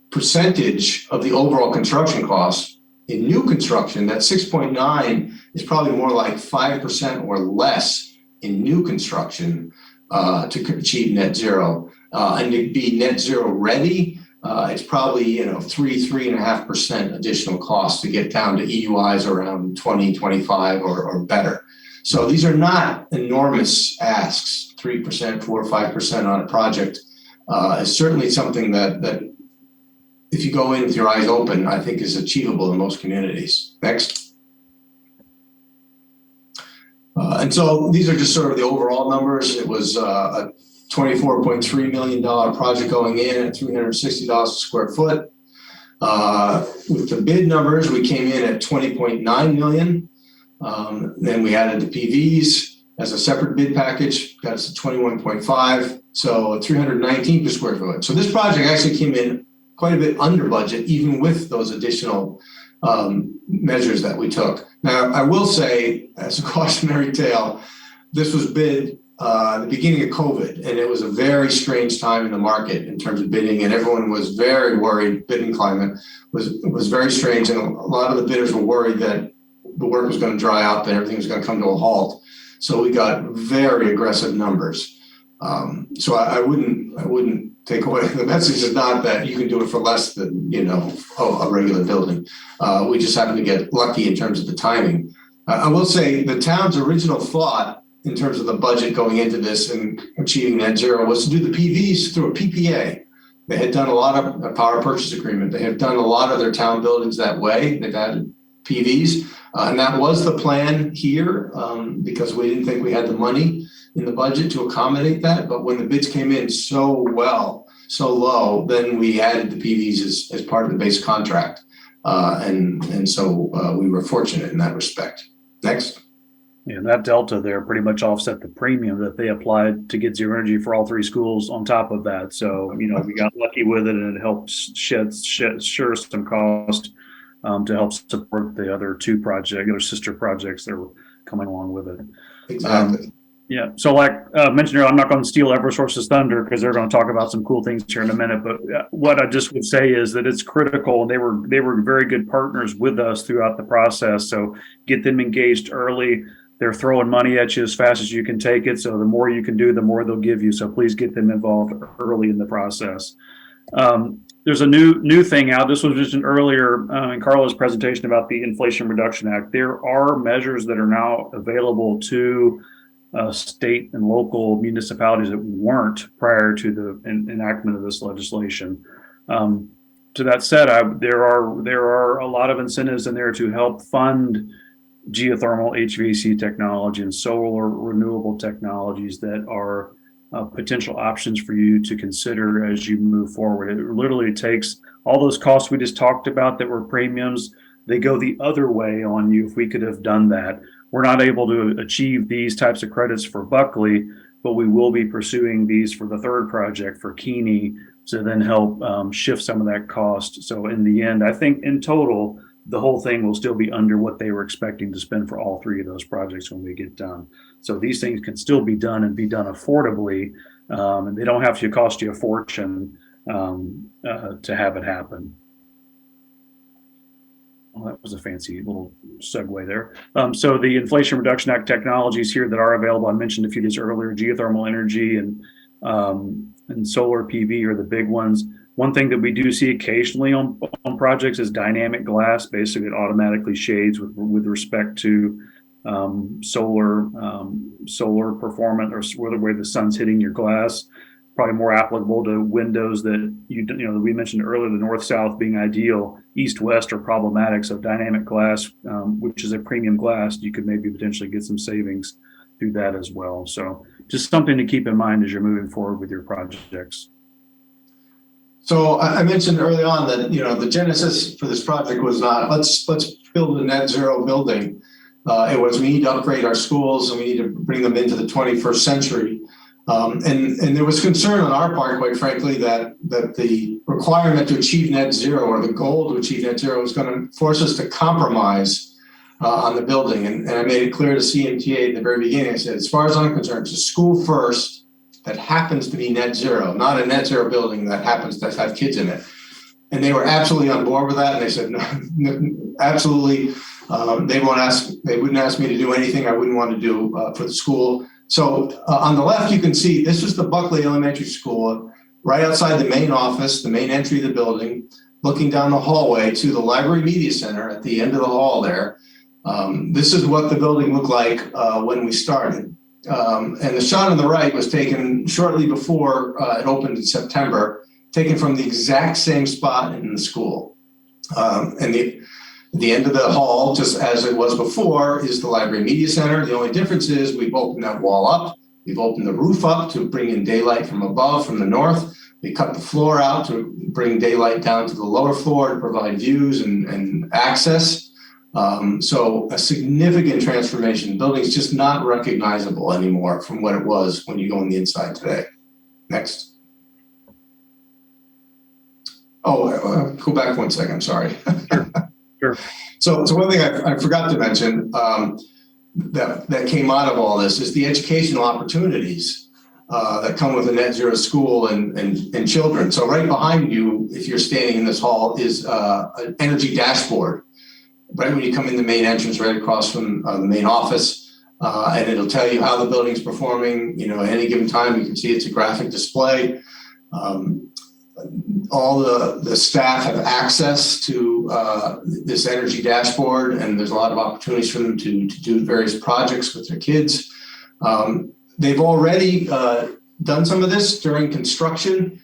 percentage of the overall construction cost in new construction, that 6.9 is probably more like 5% or less in new construction to achieve net zero. And to be net zero ready, it's probably 3.5% additional cost to get down to EUIs around 20, 25 or better. So these are not enormous asks. 3%, 4 or 5% on a project is certainly something that if you go in with your eyes open, I think is achievable in most communities. Next. And so these are just sort of the overall numbers. It was a $24.3 million project going in at $360 a square foot. With the bid numbers, we came in at $20.9 million. Then we added the PVs as a separate bid package, got us to 21.5, so 319 per square foot. So this project actually came in quite a bit under budget, even with those additional measures that we took. Now, I will say, as a cautionary tale, this was bid the beginning of COVID, and it was a very strange time in the market in terms of bidding, and everyone was very worried. Bidding climate was very strange, and a lot of the bidders were worried that the work was going to dry up and everything was going to come to a halt. So we got very aggressive numbers. So I wouldn't take away. The message is not that you can do it for less than a regular building. We just happened to get lucky in terms of the timing. I will say the town's original thought in terms of the budget going into this and achieving net zero was to do the PVs through a PPA. They had done a lot of a power purchase agreement. They have done a lot of their town buildings that way. They've added PVs, and that was the plan here because we didn't think we had the money in the budget to accommodate that. But when the bids came in so low, then we added the PVs as part of the base contract. And so we were fortunate in that respect. Next. Yeah, that delta there pretty much offset the premium that they applied to get zero energy for all three schools on top of that. So, we got lucky with it, and it helped share some cost to help support the other sister projects that were coming along with it. Exactly. Yeah. So like mentioned earlier, I'm not going to steal Eversource's thunder because they're going to talk about some cool things here in a minute. But what I just would say is that it's critical. They were very good partners with us throughout the process. So get them engaged early. They're throwing money at you as fast as you can take it. So the more you can do, the more they'll give you. So please get them involved early in the process. There's a new thing out. This was mentioned earlier in Carla's presentation about the Inflation Reduction Act. There are measures that are now available to state and local municipalities that weren't prior to the enactment of this legislation. To that said, there are a lot of incentives in there to help fund geothermal HVAC technology and solar renewable technologies that are potential options for you to consider as you move forward. It literally takes all those costs we just talked about that were premiums, they go the other way on you if we could have done that. We're not able to achieve these types of credits for Buckley, but we will be pursuing these for the third project for Keeney to then help shift some of that cost. So in the end, I think in total, the whole thing will still be under what they were expecting to spend for all three of those projects when we get done. So these things can still be done and be done affordably, and they don't have to cost you a fortune to have it happen. Well, that was a fancy little segue there. So the Inflation Reduction Act technologies here that are available, I mentioned a few days earlier, geothermal energy and solar PV are the big ones. One thing that we do see occasionally on projects is dynamic glass. Basically, it automatically shades with respect to solar performance or the way the sun's hitting your glass. Probably more applicable to windows that that we mentioned earlier, the north-south being ideal, east-west are problematic. So dynamic glass, which is a premium glass, you could maybe potentially get some savings through that as well. So just something to keep in mind as you're moving forward with your projects. So I mentioned early on that, the genesis for this project was not, let's build a net zero building. It was, we need to upgrade our schools and we need to bring them into the 21st century. And there was concern on our part, quite frankly, that the requirement to achieve net zero or the goal to achieve net zero was going to force us to compromise on the building. And I made it clear to CMTA at the very beginning. I said, as far as I'm concerned, it's a school first that happens to be net zero, not a net zero building that happens to have kids in it. And they were absolutely on board with that. And they said, no, absolutely. They wouldn't ask me to do anything I wouldn't want to do for the school. So on the left, you can see this is the Buckley Elementary School, right outside the main office, the main entry of the building, looking down the hallway to the Library Media Center at the end of the hall there. This is what the building looked like when we started. And the shot on the right was taken shortly before it opened in September, taken from the exact same spot in the school. And the end of the hall, just as it was before, is the Library Media Center. The only difference is we've opened that wall up. We've opened the roof up to bring in daylight from above, from the north. We cut the floor out to bring daylight down to the lower floor to provide views and access. So a significant transformation. The building's just not recognizable anymore from what it was when you go on the inside today. Next. Oh, go back 1 second, sorry. Sure. So one thing I forgot to mention that came out of all this is the educational opportunities that come with a net zero school and children. So right behind you, if you're standing in this hall, is an energy dashboard. Right when you come in the main entrance, right across from the main office, and it'll tell you how the building's performing. At any given time, you can see it's a graphic display. All the staff have access to this energy dashboard, and there's a lot of opportunities for them to do various projects with their kids. They've already done some of this during construction.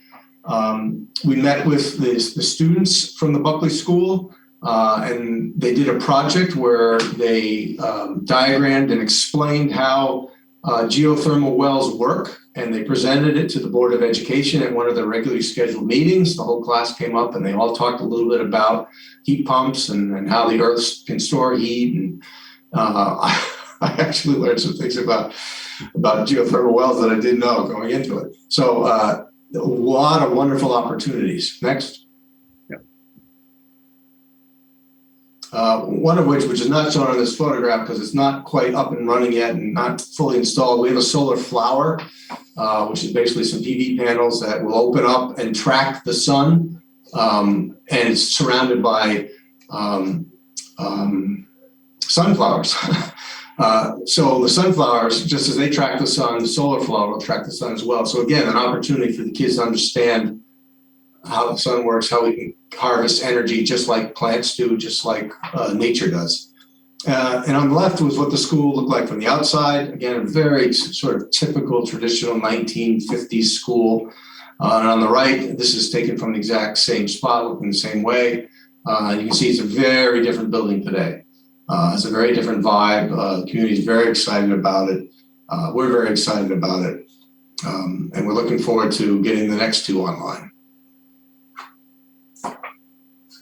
We met with the students from the Buckley School, and they did a project where they diagrammed and explained how geothermal wells work. And they presented it to the Board of Education at one of the regularly scheduled meetings. The whole class came up and they all talked a little bit about heat pumps and how the earth can store heat. And I actually learned some things about geothermal wells that I didn't know going into it. So a lot of wonderful opportunities. Next. One of which is not shown on this photograph because it's not quite up and running yet and not fully installed. We have a solar flower, which is basically some PV panels that will open up and track the sun, and it's surrounded by sunflowers. So the sunflowers, just as they track the sun, the solar flower will track the sun as well. So again, an opportunity for the kids to understand how the sun works, how we can harvest energy just like plants do, just like nature does. And on the left was what the school looked like from the outside. Again, a very sort of typical traditional 1950s school. And on the right, this is taken from the exact same spot, looking the same way. You can see it's a very different building today. It's a very different vibe. The community is very excited about it. We're very excited about it. And we're looking forward to getting the next two online.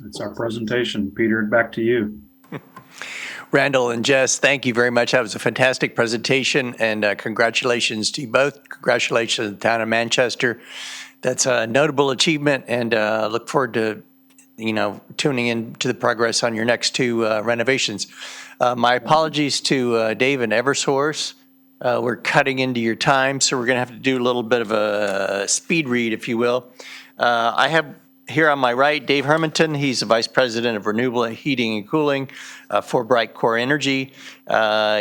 It's our presentation. Peter, back to you. Randall and Jess, thank you very much. That was a fantastic presentation, and congratulations to you both. Congratulations to the town of Manchester. That's a notable achievement, and look forward to, tuning in to the progress on your next two renovations. My apologies to Dave and Eversource. We're cutting into your time, so we're going to have to do a little bit of a speed read, if you will. I have here on my right, Dave Hermanton. He's the Vice President of Renewable Heating and Cooling for Bright Core Energy.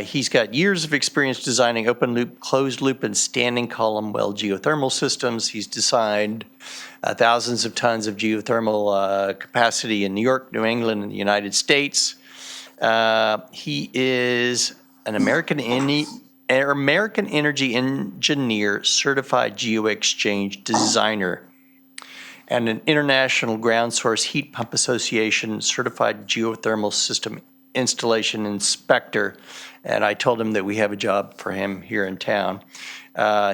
He's got years of experience designing open loop, closed loop, and standing column well geothermal systems. He's designed thousands of tons of geothermal capacity in New York, New England, and the United States. He is an American Energy Engineer Certified GeoExchange Designer and an International Ground Source Heat Pump Association Certified Geothermal System Installation Inspector. And I told him that we have a job for him here in town.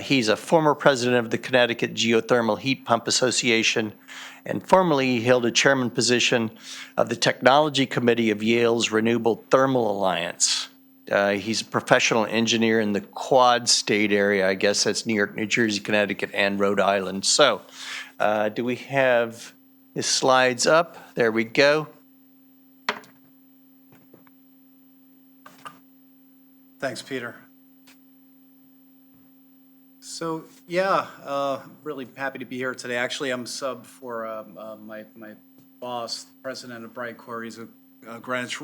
He's a former president of the Connecticut Geothermal Heat Pump Association, and formerly he held a chairman position of the Technology Committee of Yale's Renewable Thermal Alliance. He's a professional engineer in the Quad State area. I guess that's New York, New Jersey, Connecticut, and Rhode Island. So, do we have his slides up? There we go. Thanks, Peter. So, yeah, really happy to be here today. Actually, I'm sub for my boss, president of Bright Core. He's a Greenwich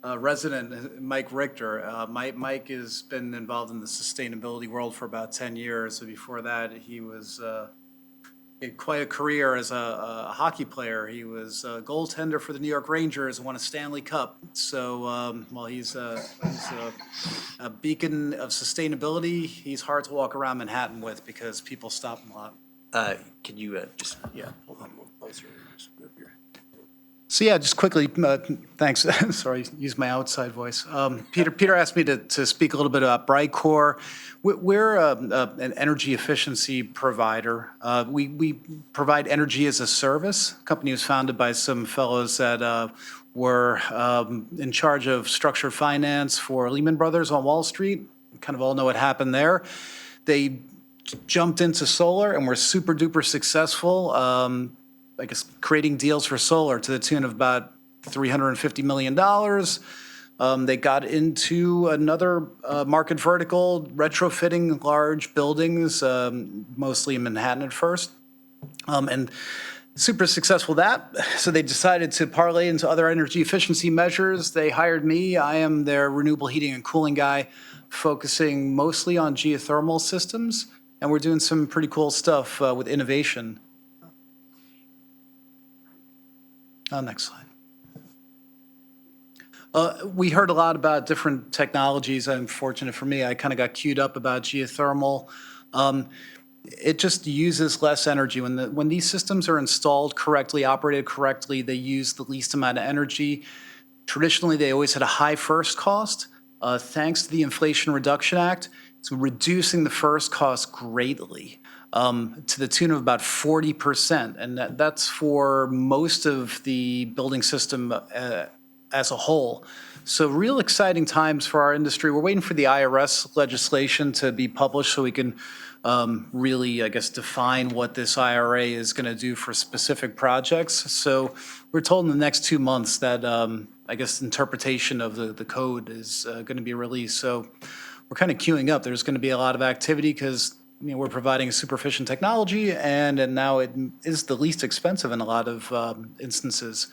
resident, Mike Richter. Mike has been involved in the sustainability world for about 10 years. So before that, he was had quite a career as a hockey player. He was a goaltender for the New York Rangers and won a Stanley Cup. So while he's a beacon of sustainability, he's hard to walk around Manhattan with because people stop him a lot. Can you hold on a little closer? Just move your... So yeah, just quickly, thanks. Sorry, use my outside voice. Peter asked me to speak a little bit about Bright Core. We're an energy efficiency provider. We provide energy as a service. The company was founded by some fellows that were in charge of structured finance for Lehman Brothers on Wall Street. We kind of all know what happened there. They jumped into solar and were super duper successful. I guess creating deals for solar to the tune of about $350 million. They got into another market vertical, retrofitting large buildings, mostly in Manhattan at first, and super successful that. So they decided to parlay into other energy efficiency measures. They hired me. I am their renewable heating and cooling guy, focusing mostly on geothermal systems, and we're doing some pretty cool stuff with innovation. Next slide. We heard a lot about different technologies. Unfortunate for me, I kind of got queued up about geothermal. It just uses less energy. When these systems are installed correctly, operated correctly, they use the least amount of energy. Traditionally, they always had a high first cost. Thanks to the Inflation Reduction Act, it's reducing the first cost greatly. To the tune of about 40%, and that's for most of the building system as a whole. So real exciting times for our industry. We're waiting for the IRS legislation to be published so we can really, I guess, define what this IRA is going to do for specific projects. So we're told in the next 2 months that, I guess, interpretation of the code is going to be released. So we're kind of queuing up. There's going to be a lot of activity because we're providing a super efficient technology, and now it is the least expensive in a lot of instances.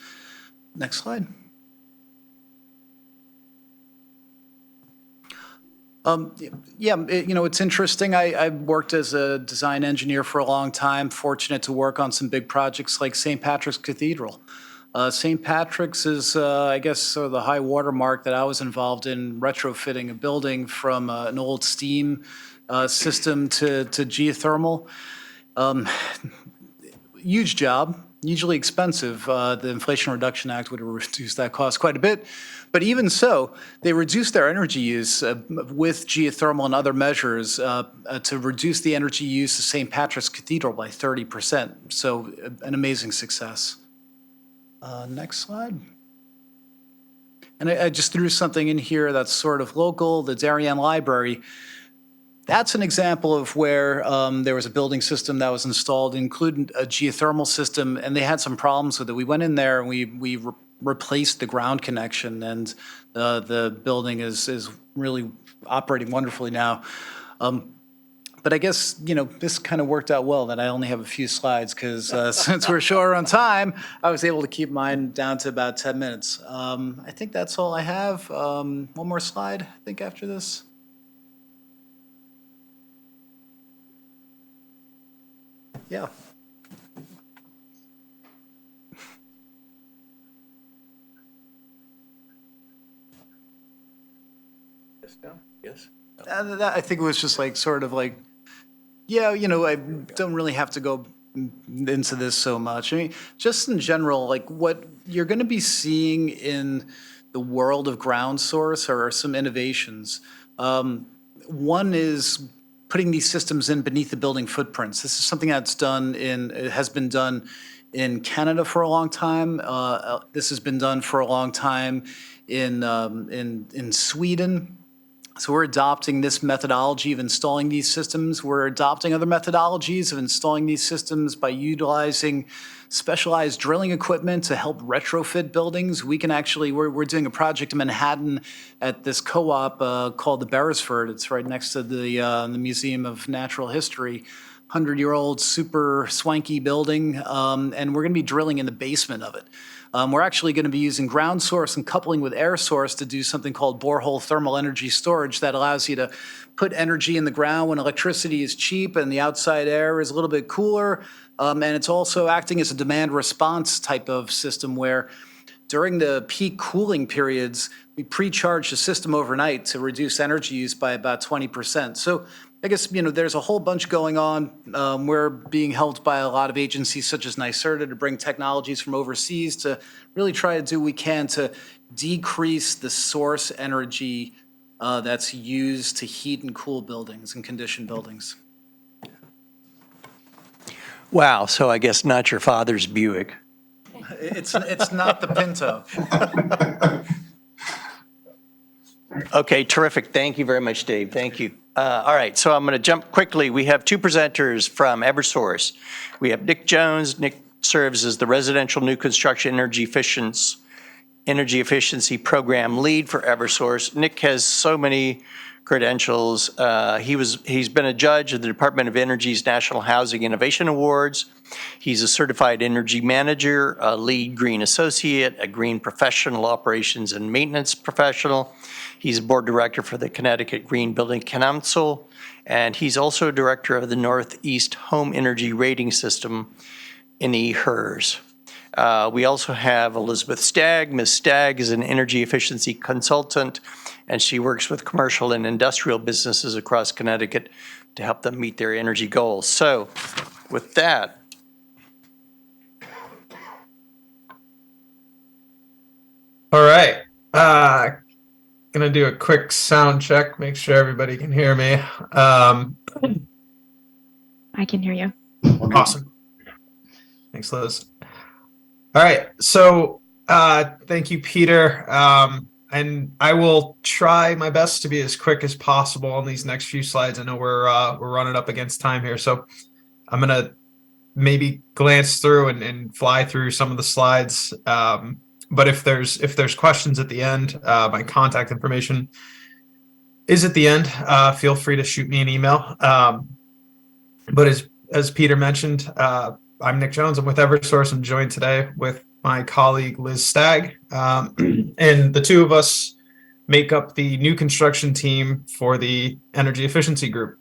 Next slide. It's interesting. I worked as a design engineer for a long time, fortunate to work on some big projects like St. Patrick's Cathedral. St. Patrick's is, I guess, sort of the high watermark that I was involved in retrofitting a building from an old steam system to geothermal. Huge job. hugely expensive. The Inflation Reduction Act would have reduced that cost quite a bit. But even so, they reduced their energy use with geothermal and other measures to reduce the energy use of St. Patrick's Cathedral by 30%. So an amazing success. Next slide. And I just threw something in here that's sort of local, the Darien Library. That's an example of where there was a building system that was installed, including a geothermal system, and they had some problems with it. We went in there and we replaced the ground connection, and the building is really operating wonderfully now. But I guess, this kind of worked out well that I only have a few slides because since we're short on time, I was able to keep mine down to about 10 minutes. I think that's all I have. One more slide, I think, after this. Yeah. Yes. I think it was just like, sort of like, yeah, I don't really have to go into this so much. I mean, just in general, like what you're going to be seeing in the world of ground source are some innovations. One is putting these systems in beneath the building footprints. This is something it has been done in Canada for a long time. This has been done for a long time in Sweden. So we're adopting this methodology of installing these systems. We're adopting other methodologies of installing these systems by utilizing specialized drilling equipment to help retrofit buildings. We can actually, we're doing a project in Manhattan at this co-op called the Beresford. It's right next to the Museum of Natural History. 100-year-old super swanky building, and we're going to be drilling in the basement of it. We're actually going to be using ground source and coupling with air source to do something called borehole thermal energy storage that allows you to put energy in the ground when electricity is cheap and the outside air is a little bit cooler. And it's also acting as a demand response type of system where during the peak cooling periods, we pre-charge the system overnight to reduce energy use by about 20%. So I guess, there's a whole bunch going on. We're being helped by a lot of agencies such as NYSERDA to bring technologies from overseas to really try to do what we can to decrease the source energy that's used to heat and cool buildings and condition buildings. Wow, so I guess not your father's Buick. It's not the Pinto. Okay, terrific. Thank you very much, Dave. Thank you. All right, so I'm going to jump quickly. We have two presenters from Eversource. We have Nick Jones. Nick serves as the Residential New Construction Energy Efficiency Program Lead for Eversource. Nick has so many credentials. He's been a judge of the Department of Energy's National Housing Innovation Awards. He's a certified energy manager, a lead green associate, a green professional operations and maintenance professional. He's a board director for the Connecticut Green Building Council, and he's also director of the Northeast Home Energy Rating System in EHRS. We also have Elizabeth Stagg. Ms. Stagg is an energy efficiency consultant, and she works with commercial and industrial businesses across Connecticut to help them meet their energy goals. So with that, All right. Gonna do a quick sound check, make sure everybody can hear me. I can hear you. Awesome. Thanks, Liz. All right. So thank you, Peter. And I will try my best to be as quick as possible on these next few slides. I know we're running up against time here, so I'm gonna maybe glance through and fly through some of the slides. But if there's questions at the end, my contact information is at the end. Feel free to shoot me an email. But as Peter mentioned, I'm Nick Jones. I'm with Eversource. I'm joined today with my colleague Liz Stagg, and the two of us make up the new construction team for the energy efficiency group.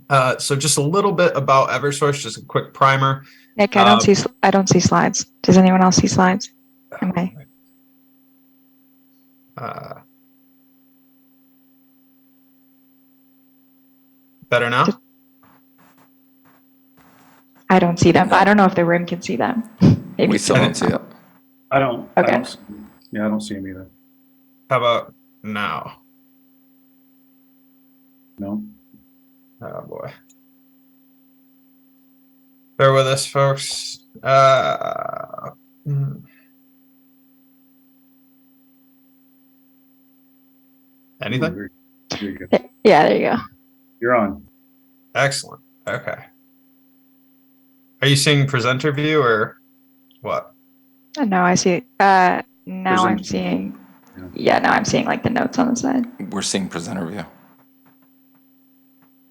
So just a little bit about Eversource, just a quick primer. Nick, I don't see slides. Does anyone else see slides? Am I? Better now? I don't see them, but I don't know if the room can see them. Maybe We still don't see it. I don't. Okay. I don't see him either. How about now? No. Oh boy. Bear with us, folks. Anything? You're good. Yeah, there you go. You're on. Excellent. Okay. Are you seeing presenter view or what? No, I see. Now I'm Present. seeing. Yeah. Yeah, now I'm seeing like the notes on the side. We're seeing presenter view.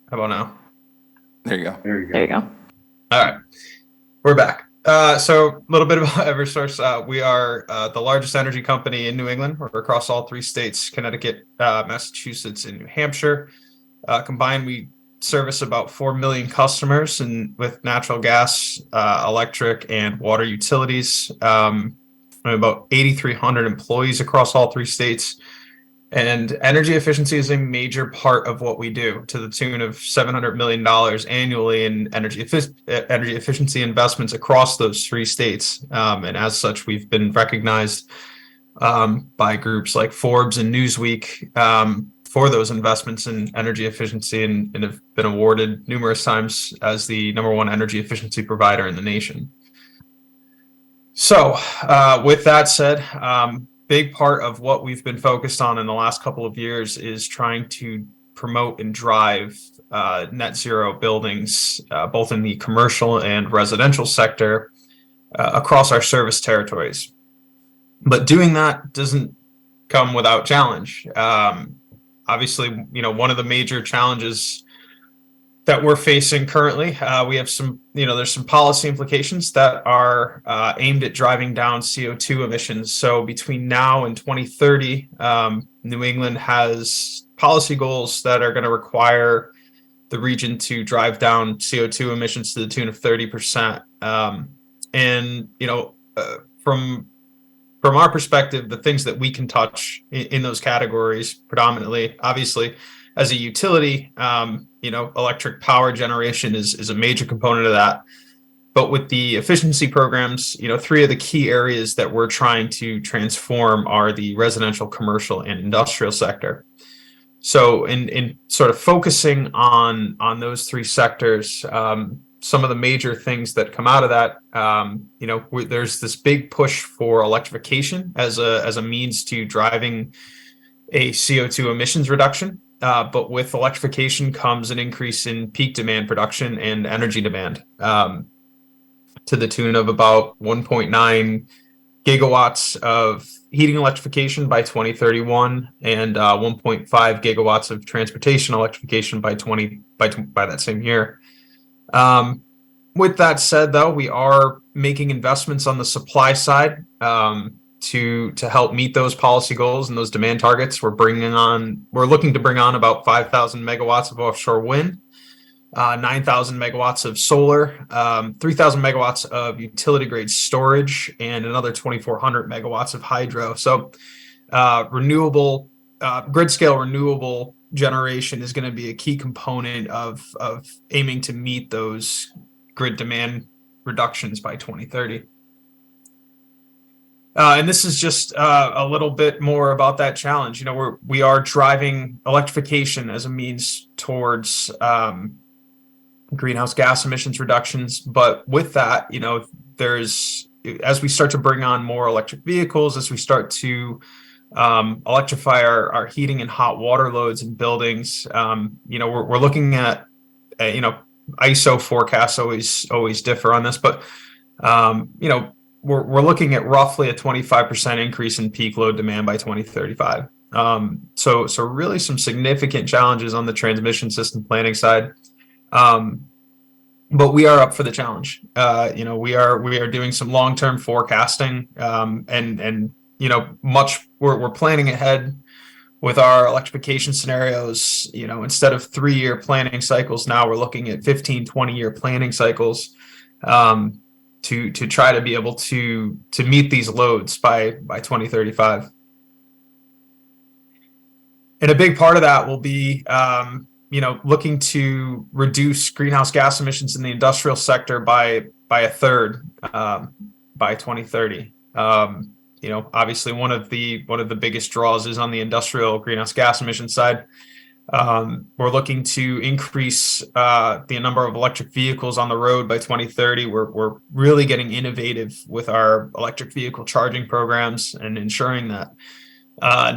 How about now? There you go. There you go. There you go. All right. We're back. So a little bit about Eversource. We are the largest energy company in New England. We're across all 3 states, Connecticut, Massachusetts, and New Hampshire. Combined, we service about 4 million customers and with natural gas, electric, and water utilities. About 8,300 employees across all 3 states. And energy efficiency is a major part of what we do, to the tune of $700 million annually in energy efficiency investments across those 3 states. And as such, we've been recognized by groups like Forbes and Newsweek for those investments in energy efficiency, and have been awarded numerous times as the #1 energy efficiency provider in the nation. So with that said, big part of what we've been focused on in the last couple of years is trying to promote and drive net zero buildings, both in the commercial and residential sector across our service territories. But doing that doesn't come without challenge. Obviously, one of the major challenges that we're facing currently, we have some, there's some policy implications that are aimed at driving down CO2 emissions. So between now and 2030, New England has policy goals that are going to require the region to drive down CO2 emissions to the tune of 30%. From our perspective, the things that we can touch in those categories predominantly, obviously, as a utility, electric power generation is a major component of that. But with the efficiency programs, 3 of the key areas that we're trying to transform are the residential, commercial, and industrial sector. So in sort of focusing on those 3 sectors, some of the major things that come out of that, there's this big push for electrification as a means to driving a CO2 emissions reduction. But with electrification comes an increase in peak demand production and energy demand, to the tune of about 1.9 gigawatts of heating electrification by 2031 and 1.5 gigawatts of transportation electrification by that same year. With that said, though, we are making investments on the supply side to help meet those policy goals and those demand targets. We're looking to bring on about 5,000 megawatts of offshore wind, 9,000 megawatts of solar, 3,000 megawatts of utility grade storage, and another 2,400 megawatts of hydro. So renewable, grid scale renewable generation is going to be a key component of aiming to meet those grid demand reductions by 2030. And this is just a little bit more about that challenge. We are driving electrification as a means towards greenhouse gas emissions reductions. But with that, as we start to bring on more electric vehicles, as we start to electrify our heating and hot water loads in buildings, we're looking at, ISO forecasts always differ on this, but we're looking at roughly a 25% increase in peak load demand by 2035. So really some significant challenges on the transmission system planning side. But we are up for the challenge. We are doing some long-term forecasting, and we're planning ahead with our electrification scenarios. Instead of 3-year planning cycles, now we're looking at 15, 20-year planning cycles to try to be able to meet these loads by 2035. And a big part of that will be looking to reduce greenhouse gas emissions in the industrial sector by a third by 2030. Obviously one of the biggest draws is on the industrial greenhouse gas emission side. We're looking to increase the number of electric vehicles on the road by 2030. We're really getting innovative with our electric vehicle charging programs and ensuring that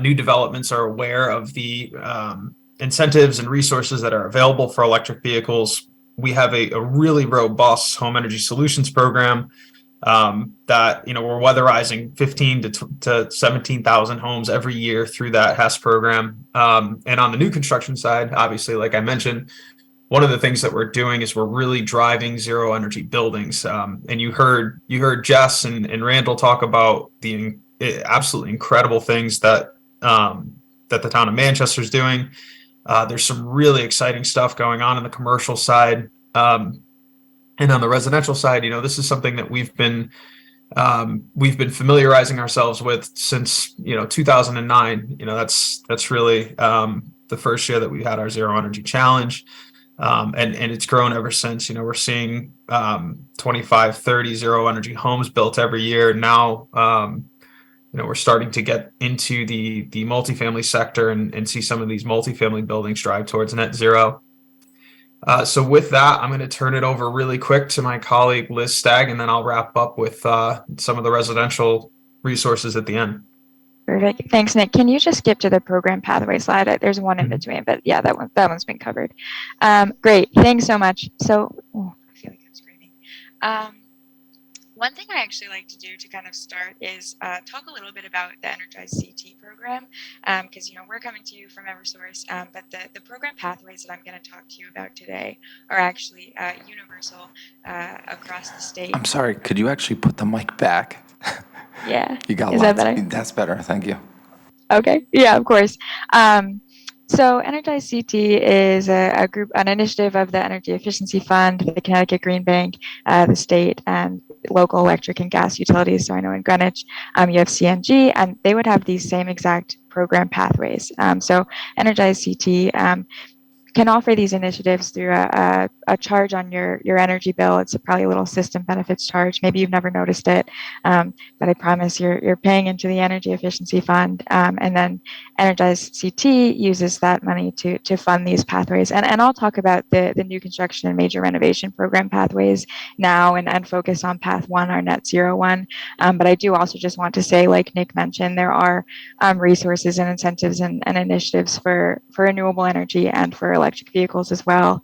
new developments are aware of the incentives and resources that are available for electric vehicles. We have a really robust home energy solutions program that we're weatherizing 15 to 17,000 homes every year through that HES program. And on the new construction side, obviously, like I mentioned, one of the things that we're doing is we're really driving zero energy buildings. And you heard Jess and Randall talk about the absolutely incredible things that the town of Manchester is doing. There's some really exciting stuff going on the commercial side. And on the residential side, this is something that we've been familiarizing ourselves with since 2009. That's really the first year that we had our Zero Energy Challenge, and it's grown ever since. We're seeing 25, 30 zero energy homes built every year now. We're starting to get into the multifamily sector and see some of these multifamily buildings drive towards net zero. So with that, I'm going to turn it over really quick to my colleague, Liz Stagg, and then I'll wrap up with some of the residential resources at the end. Perfect. Thanks, Nick. Can you just skip to the program pathway slide? There's one in between, but yeah, that one's been covered. Great. Thanks so much. So, I feel like I'm screaming. One thing I actually like to do to kind of start is talk a little bit about the Energize CT program, because we're coming to you from Eversource, but the program pathways that I'm going to talk to you about today are actually universal across the state. I'm sorry, could you actually put the mic back? Yeah. You got Is lots. that better? That's better, thank you. Okay. Yeah, of course. So Energize CT is an initiative of the Energy Efficiency Fund, the Connecticut Green Bank, the state, and local electric and gas utilities. So I know in Greenwich, you have CNG, and they would have these same exact program pathways. So Energize CT can offer these initiatives through a charge on your energy bill. It's probably a little system benefits charge. Maybe you've never noticed it, but I promise you're paying into the Energy Efficiency Fund, and then Energize CT uses that money to fund these pathways. And I'll talk about the new construction and major renovation program pathways now and focus on path one, our net zero one. But I do also just want to say, like Nick mentioned, there are resources and incentives and initiatives for renewable energy and for electric vehicles as well.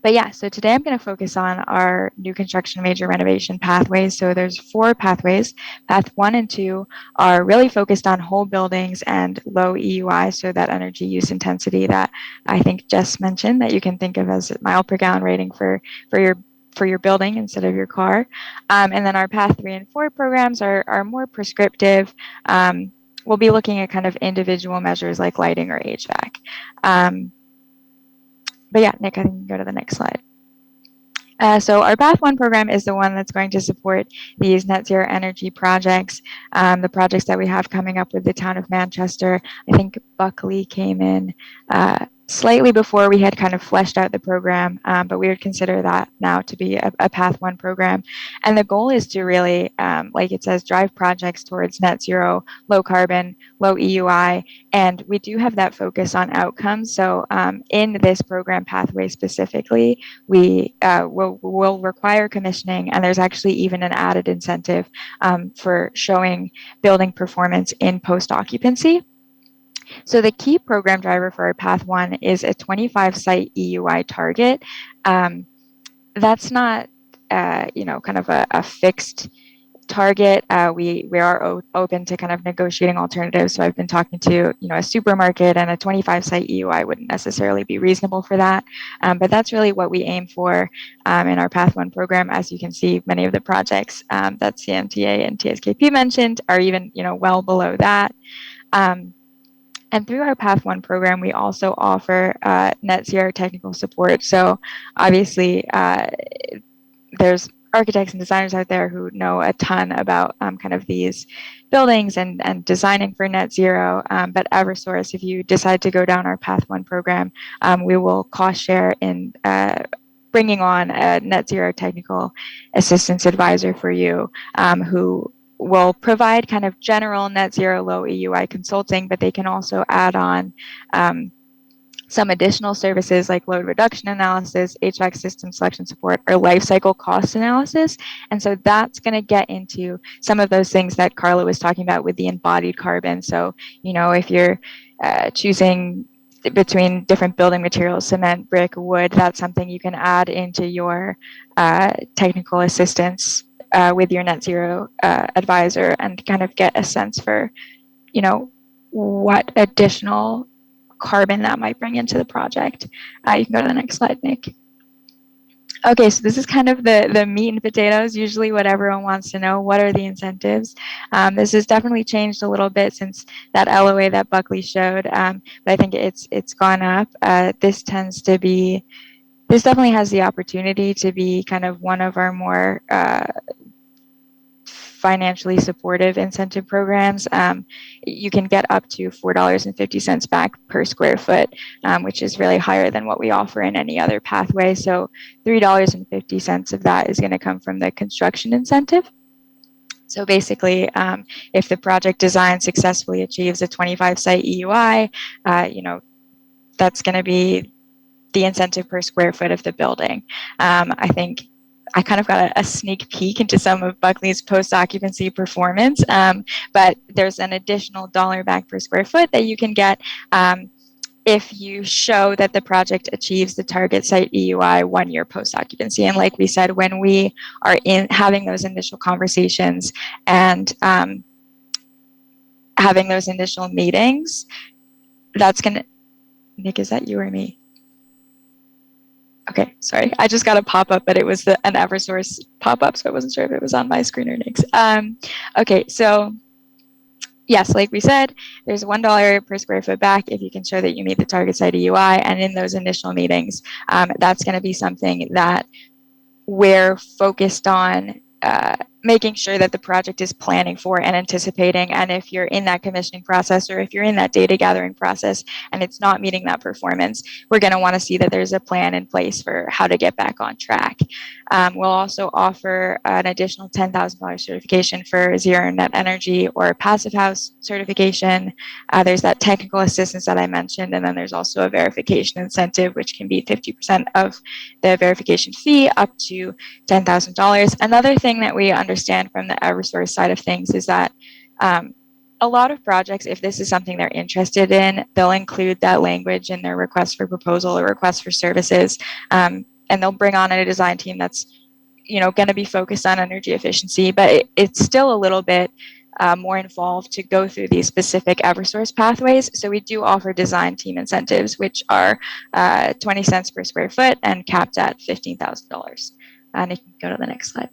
But yeah, so today I'm going to focus on our new construction major renovation pathways. So there's 4 pathways. Path 1 and 2 are really focused on whole buildings and low EUI, so that energy use intensity that I think Jess mentioned that you can think of as mile per gallon rating for your building instead of your car. And then our path 3 and 4 programs are more prescriptive. We'll be looking at kind of individual measures like lighting or HVAC. But yeah, Nick, I think you can go to the next slide. So our Path 1 program is the one that's going to support these net zero energy projects, the projects that we have coming up with the town of Manchester. I think Buckley came in slightly before we had kind of fleshed out the program, but we would consider that now to be a Path 1 program. And the goal is to really, like it says, drive projects towards net zero, low carbon, low EUI, and we do have that focus on outcomes. So in this program pathway specifically, we will require commissioning, and there's actually even an added incentive for showing building performance in post-occupancy. So the key program driver for our Path 1 is a 25 site EUI target. That's not, kind of a fixed target. We are open to kind of negotiating alternatives. So I've been talking to, a supermarket, and a 25 site EUI wouldn't necessarily be reasonable for that. But that's really what we aim for in our Path 1 program. As you can see, many of the projects that CMTA and TSKP mentioned are even, well below that. And through our Path 1 program, we also offer net zero technical support. So obviously, there's architects and designers out there who know a ton about kind of these buildings and designing for net zero. But Eversource, if you decide to go down our Path 1 program, we will cost share in bringing on a net zero technical assistance advisor for you, who will provide kind of general net zero low EUI consulting, but they can also add on some additional services like load reduction analysis, HVAC system selection support, or life cycle cost analysis. And so that's going to get into some of those things that Carla was talking about with the embodied carbon. So, you know, if you're choosing between different building materials, cement, brick, wood, that's something you can add into your technical assistance with your net zero advisor and kind of get a sense for, you know, what additional carbon that might bring into the project. You can go to the next slide, Nick. Okay, so this is kind of the meat and potatoes, usually what everyone wants to know. What are the incentives? This has definitely changed a little bit since that LOA that Buckley showed, but I think it's gone up. This definitely has the opportunity to be kind of one of our more financially supportive incentive programs. You can get up to $4.50 back per square foot, which is really higher than what we offer in any other pathway. So $3.50 of that is going to come from the construction incentive. So basically, if the project design successfully achieves a 25 site EUI, you know, that's going to be the incentive per square foot of the building. I think I kind of got a sneak peek into some of Buckley's post-occupancy performance, but there's an additional $1 back per square foot that you can get if you show that the project achieves the target site EUI 1 year post-occupancy. And like we said, when we are having those initial conversations and having those initial meetings, that's going to, Nick, is that you or me? Okay, sorry. I just got a pop-up, but it was an Eversource pop-up, so I wasn't sure if it was on my screen or Nick's. Okay, so yes, like we said, there's $1 per square foot back if you can show that you meet the target site EUI, and in those initial meetings, that's going to be something that we're focused on making sure that the project is planning for and anticipating. And if you're in that commissioning process or if you're in that data gathering process and it's not meeting that performance, we're going to want to see that there's a plan in place for how to get back on track. We'll also offer an additional $10,000 certification for zero net energy or passive house certification. There's that technical assistance that I mentioned, and then there's also a verification incentive, which can be 50% of the verification fee up to $10,000. Another thing that we understand from the Eversource side of things is that a lot of projects, if this is something they're interested in, they'll include that language in their request for proposal or request for services, and they'll bring on a design team that's, you know, going to be focused on energy efficiency, but it's still a little bit more involved to go through these specific Eversource pathways. So we do offer design team incentives, which are 20 cents per square foot and capped at $15,000. And you can go to the next slide.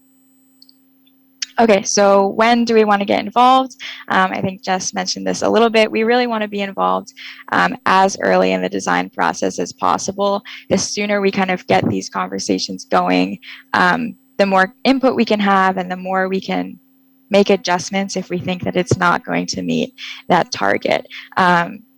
Okay, so when do we want to get involved? I think Jess mentioned this a little bit. We really want to be involved as early in the design process as possible. The sooner we kind of get these conversations going, the more input we can have and the more we can make adjustments if we think that it's not going to meet that target.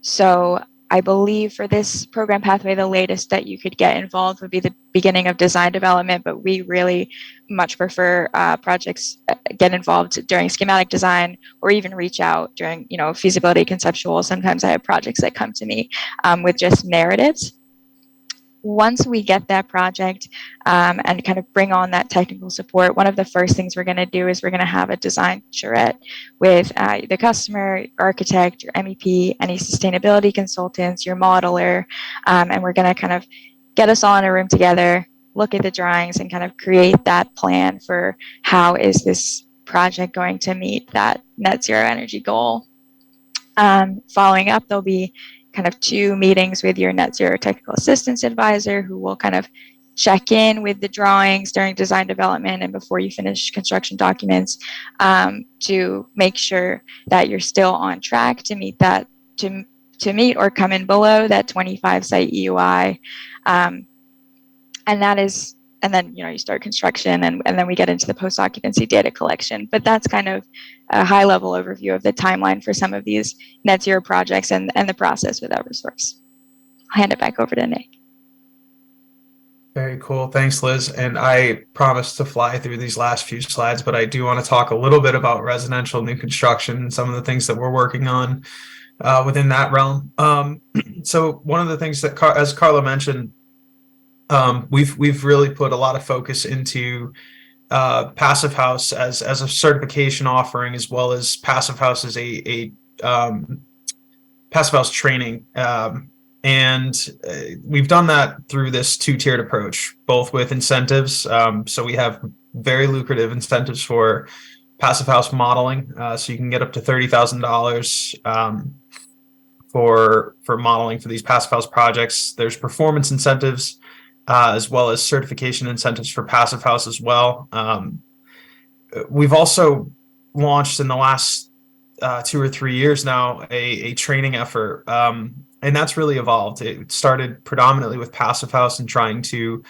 So I believe for this program pathway, the latest that you could get involved would be the beginning of design development, but we really much prefer projects get involved during schematic design or even reach out during, you know, feasibility conceptual. Sometimes I have projects that come to me with just narratives. Once we get that project and kind of bring on that technical support, one of the first things we're going to do is we're going to have a design charrette with the customer, your architect, your MEP, any sustainability consultants, your modeler, and we're going to kind of get us all in a room together, look at the drawings, and kind of create that plan for how is this project going to meet that net zero energy goal. Following up, there'll be kind of 2 meetings with your net zero technical assistance advisor who will kind of check in with the drawings during design development and before you finish construction documents to make sure that you're still on track to meet that, to meet or come in below that 25 site EUI. And that is and then you start construction, and then we get into the post-occupancy data collection. But that's kind of a high-level overview of the timeline for some of these net zero projects and the process with Eversource. I'll hand it back over to Nick. Very cool. Thanks, Liz. And I promise to fly through these last few slides, but I do want to talk a little bit about residential new construction and some of the things that we're working on within that realm. So one of the things that, as Carla mentioned, we've really put a lot of focus into Passive House as a certification offering, as well as Passive House as a Passive House training. And we've done that through this two-tiered approach, both with incentives. So we have very lucrative incentives for Passive House modeling. So you can get up to $30,000 for modeling for these Passive House projects. There's performance incentives, as well as certification incentives for Passive House as well. We've also launched in the last 2 or 3 years now a training effort, and that's really evolved. It started predominantly with Passive House and trying to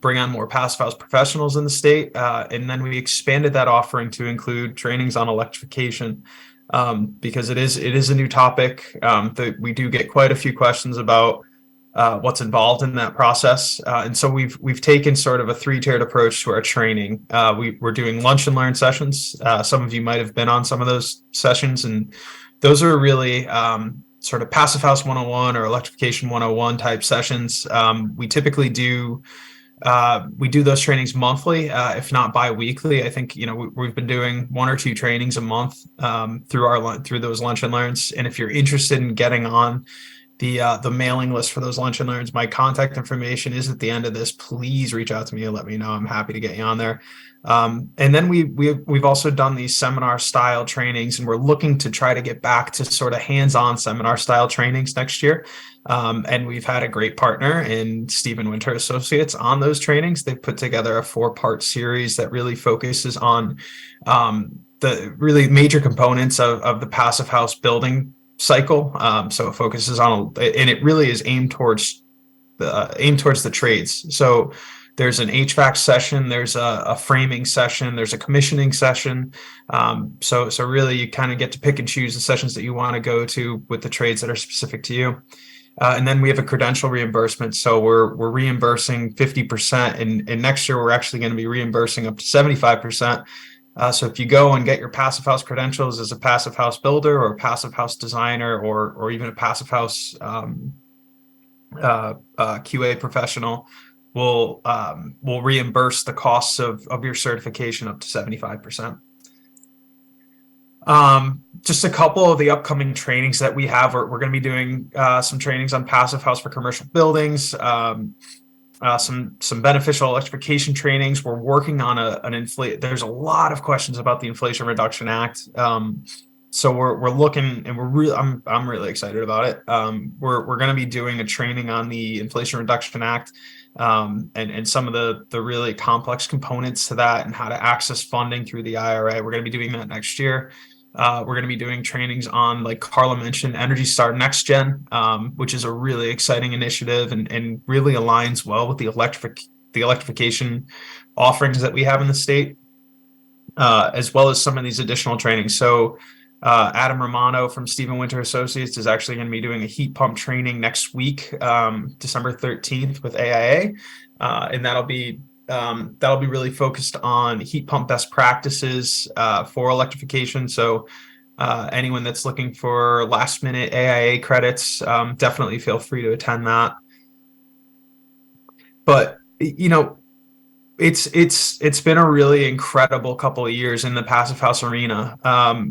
bring on more Passive House professionals in the state, and then we expanded that offering to include trainings on electrification, because it is a new topic that we do get quite a few questions about what's involved in that process, and so we've taken sort of a 3-tiered approach to our training. We're doing lunch and learn sessions. Some of you might have been on some of those sessions, and those are really sort of Passive House 101 or Electrification 101 type sessions. We typically do those trainings monthly, if not bi-weekly. I think we've been doing 1 or 2 trainings a month through those lunch and learns. And if you're interested in getting on the mailing list for those lunch and learns, my contact information is at the end of this. Please reach out to me and let me know. I'm happy to get you on there. And then we've also done these seminar style trainings, and we're looking to try to get back to sort of hands-on seminar style trainings next year. And we've had a great partner in Stephen Winter Associates on those trainings. They've put together a 4-part series that really focuses on the really major components of the Passive House building cycle. So it focuses on, and it really is aimed towards the trades. So there's an HVAC session, there's a framing session, there's a commissioning session. So really you kind of get to pick and choose the sessions that you want to go to with the trades that are specific to you. And then we have a credential reimbursement. So we're reimbursing 50%, and next year we're actually going to be reimbursing up to 75%. So if you go and get your Passive House credentials as a Passive House builder or a Passive House designer, or even a Passive House QA professional, we'll reimburse the costs of your certification up to 75%. Just a couple of the upcoming trainings that we have. We're going to be doing some trainings on Passive House for commercial buildings. Some beneficial electrification trainings. We're working on there's a lot of questions about the Inflation Reduction Act. So we're looking, and I'm really excited about it. We're going to be doing a training on the Inflation Reduction Act, and some of the really complex components to that, and how to access funding through the IRA. We're going to be doing that next year. We're going to be doing trainings on, like Carla mentioned, Energy Star Next Gen, which is a really exciting initiative and really aligns well with the electrification offerings that we have in the state, as well as some of these additional trainings. So Adam Romano from Stephen Winter Associates is actually going to be doing a heat pump training next week, December 13th with AIA, and that'll be really focused on heat pump best practices for electrification. So anyone that's looking for last minute AIA credits, definitely feel free to attend that. But it's been a really incredible couple of years in the Passive House arena.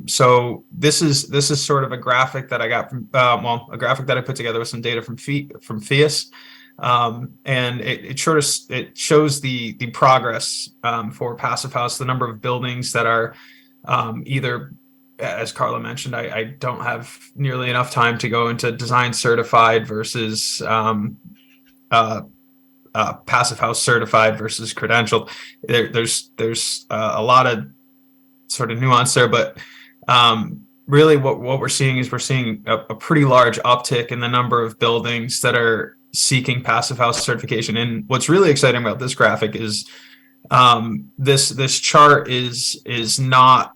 So this is sort of a graphic that I got from a graphic that I put together with some data from FIAS. And it shows the progress for Passive House, the number of buildings that are either, as Carla mentioned, I don't have nearly enough time to go into design certified versus Passive House certified versus credentialed. There's a lot of sort of nuance there, but really what we're seeing is a pretty large uptick in the number of buildings that are seeking Passive House certification. And what's really exciting about this graphic is this chart is not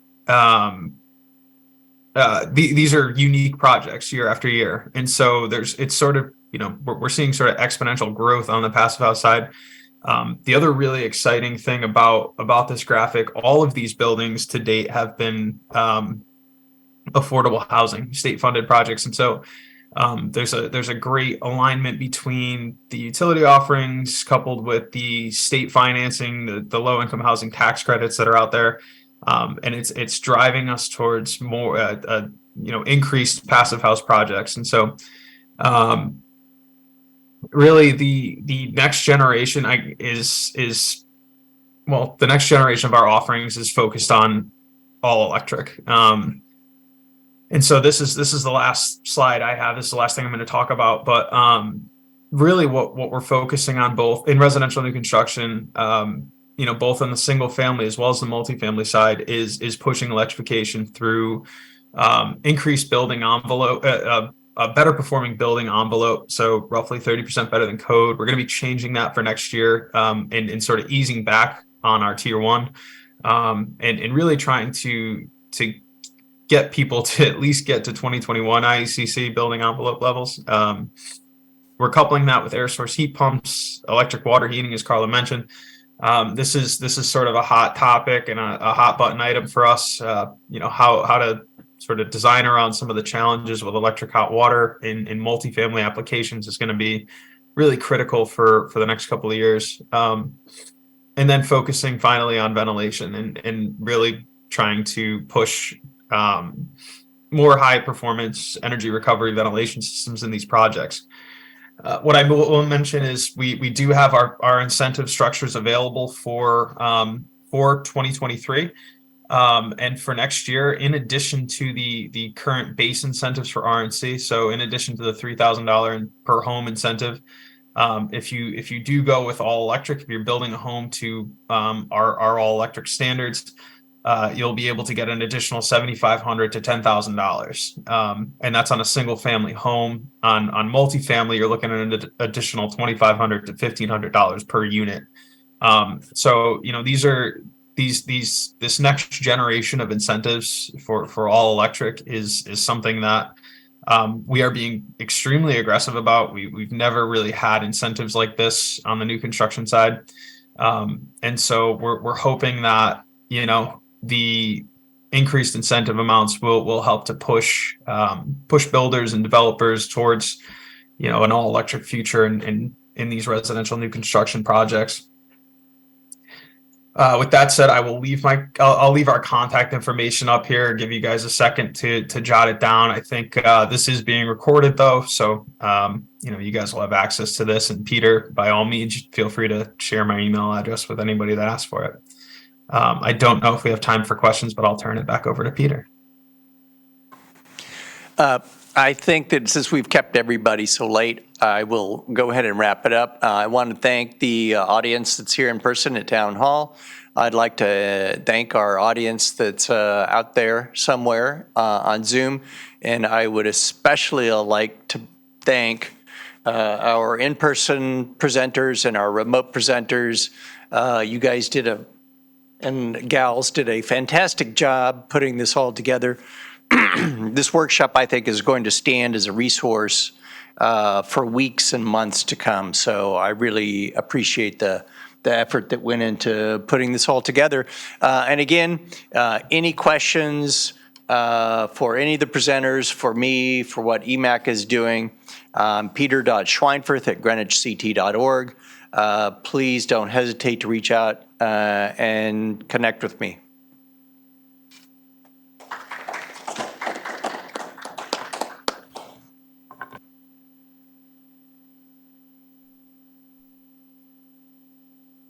these are unique projects year after year, and so it's sort of, we're seeing sort of exponential growth on the Passive House side. The other really exciting thing about this graphic, all of these buildings to date have been affordable housing, state-funded projects, and so there's a great alignment between the utility offerings coupled with the state financing, the low-income housing tax credits that are out there, and it's driving us towards more increased Passive House projects, and so. Really, the next generation the next generation of our offerings is focused on all electric. And so this is the last slide I have. This is the last thing I'm going to talk about. But really, what we're focusing on both in residential new construction, both on the single family as well as the multifamily side, is pushing electrification through increased building envelope. A better performing building envelope, so roughly 30% better than code. We're going to be changing that for next year, and sort of easing back on our tier 1, and really trying to get people to at least get to 2021 IECC building envelope levels. We're coupling that with air source heat pumps, electric water heating, as Carla mentioned. This is sort of a hot topic and a hot button item for us. How to sort of design around some of the challenges with electric hot water in multifamily applications is going to be really critical for the next couple of years. And then focusing finally on ventilation and really trying to push more high performance energy recovery ventilation systems in these projects. What I will mention is we do have our incentive structures available for 2023. And for next year, in addition to the current base incentives for RNC, so in addition to the $3,000 per home incentive, if you do go with all electric, if you're building a home to our all electric standards, you'll be able to get an additional $7,500 to $10,000, and that's on a single family home. On multifamily, you're looking at an additional $2,500 to $1,500 per unit. So these are. This next generation of incentives for all electric is something that we are being extremely aggressive about. We've never really had incentives like this on the new construction side, and so we're hoping that the increased incentive amounts will help to push builders and developers towards an all electric future in these residential new construction projects. With that said, I will leave I'll leave our contact information up here, give you guys a second to jot it down. I think this is being recorded though, so you guys will have access to this. And Peter, by all means, feel free to share my email address with anybody that asks for it. I don't know if we have time for questions, but I'll turn it back over to Peter. I think that since we've kept everybody so late, I will go ahead and wrap it up. I want to thank the audience that's here in person at Town Hall. I'd like to thank our audience that's out there somewhere on Zoom. And I would especially like to thank our in-person presenters and our remote presenters. You guys and gals did a fantastic job putting this all together. This workshop, I think, is going to stand as a resource for weeks and months to come. So I really appreciate the effort that went into putting this all together. And again, any questions for any of the presenters, for me, for what EMAC is doing, peter.schweinfurth@greenwichct.org. Please don't hesitate to reach out and connect with me.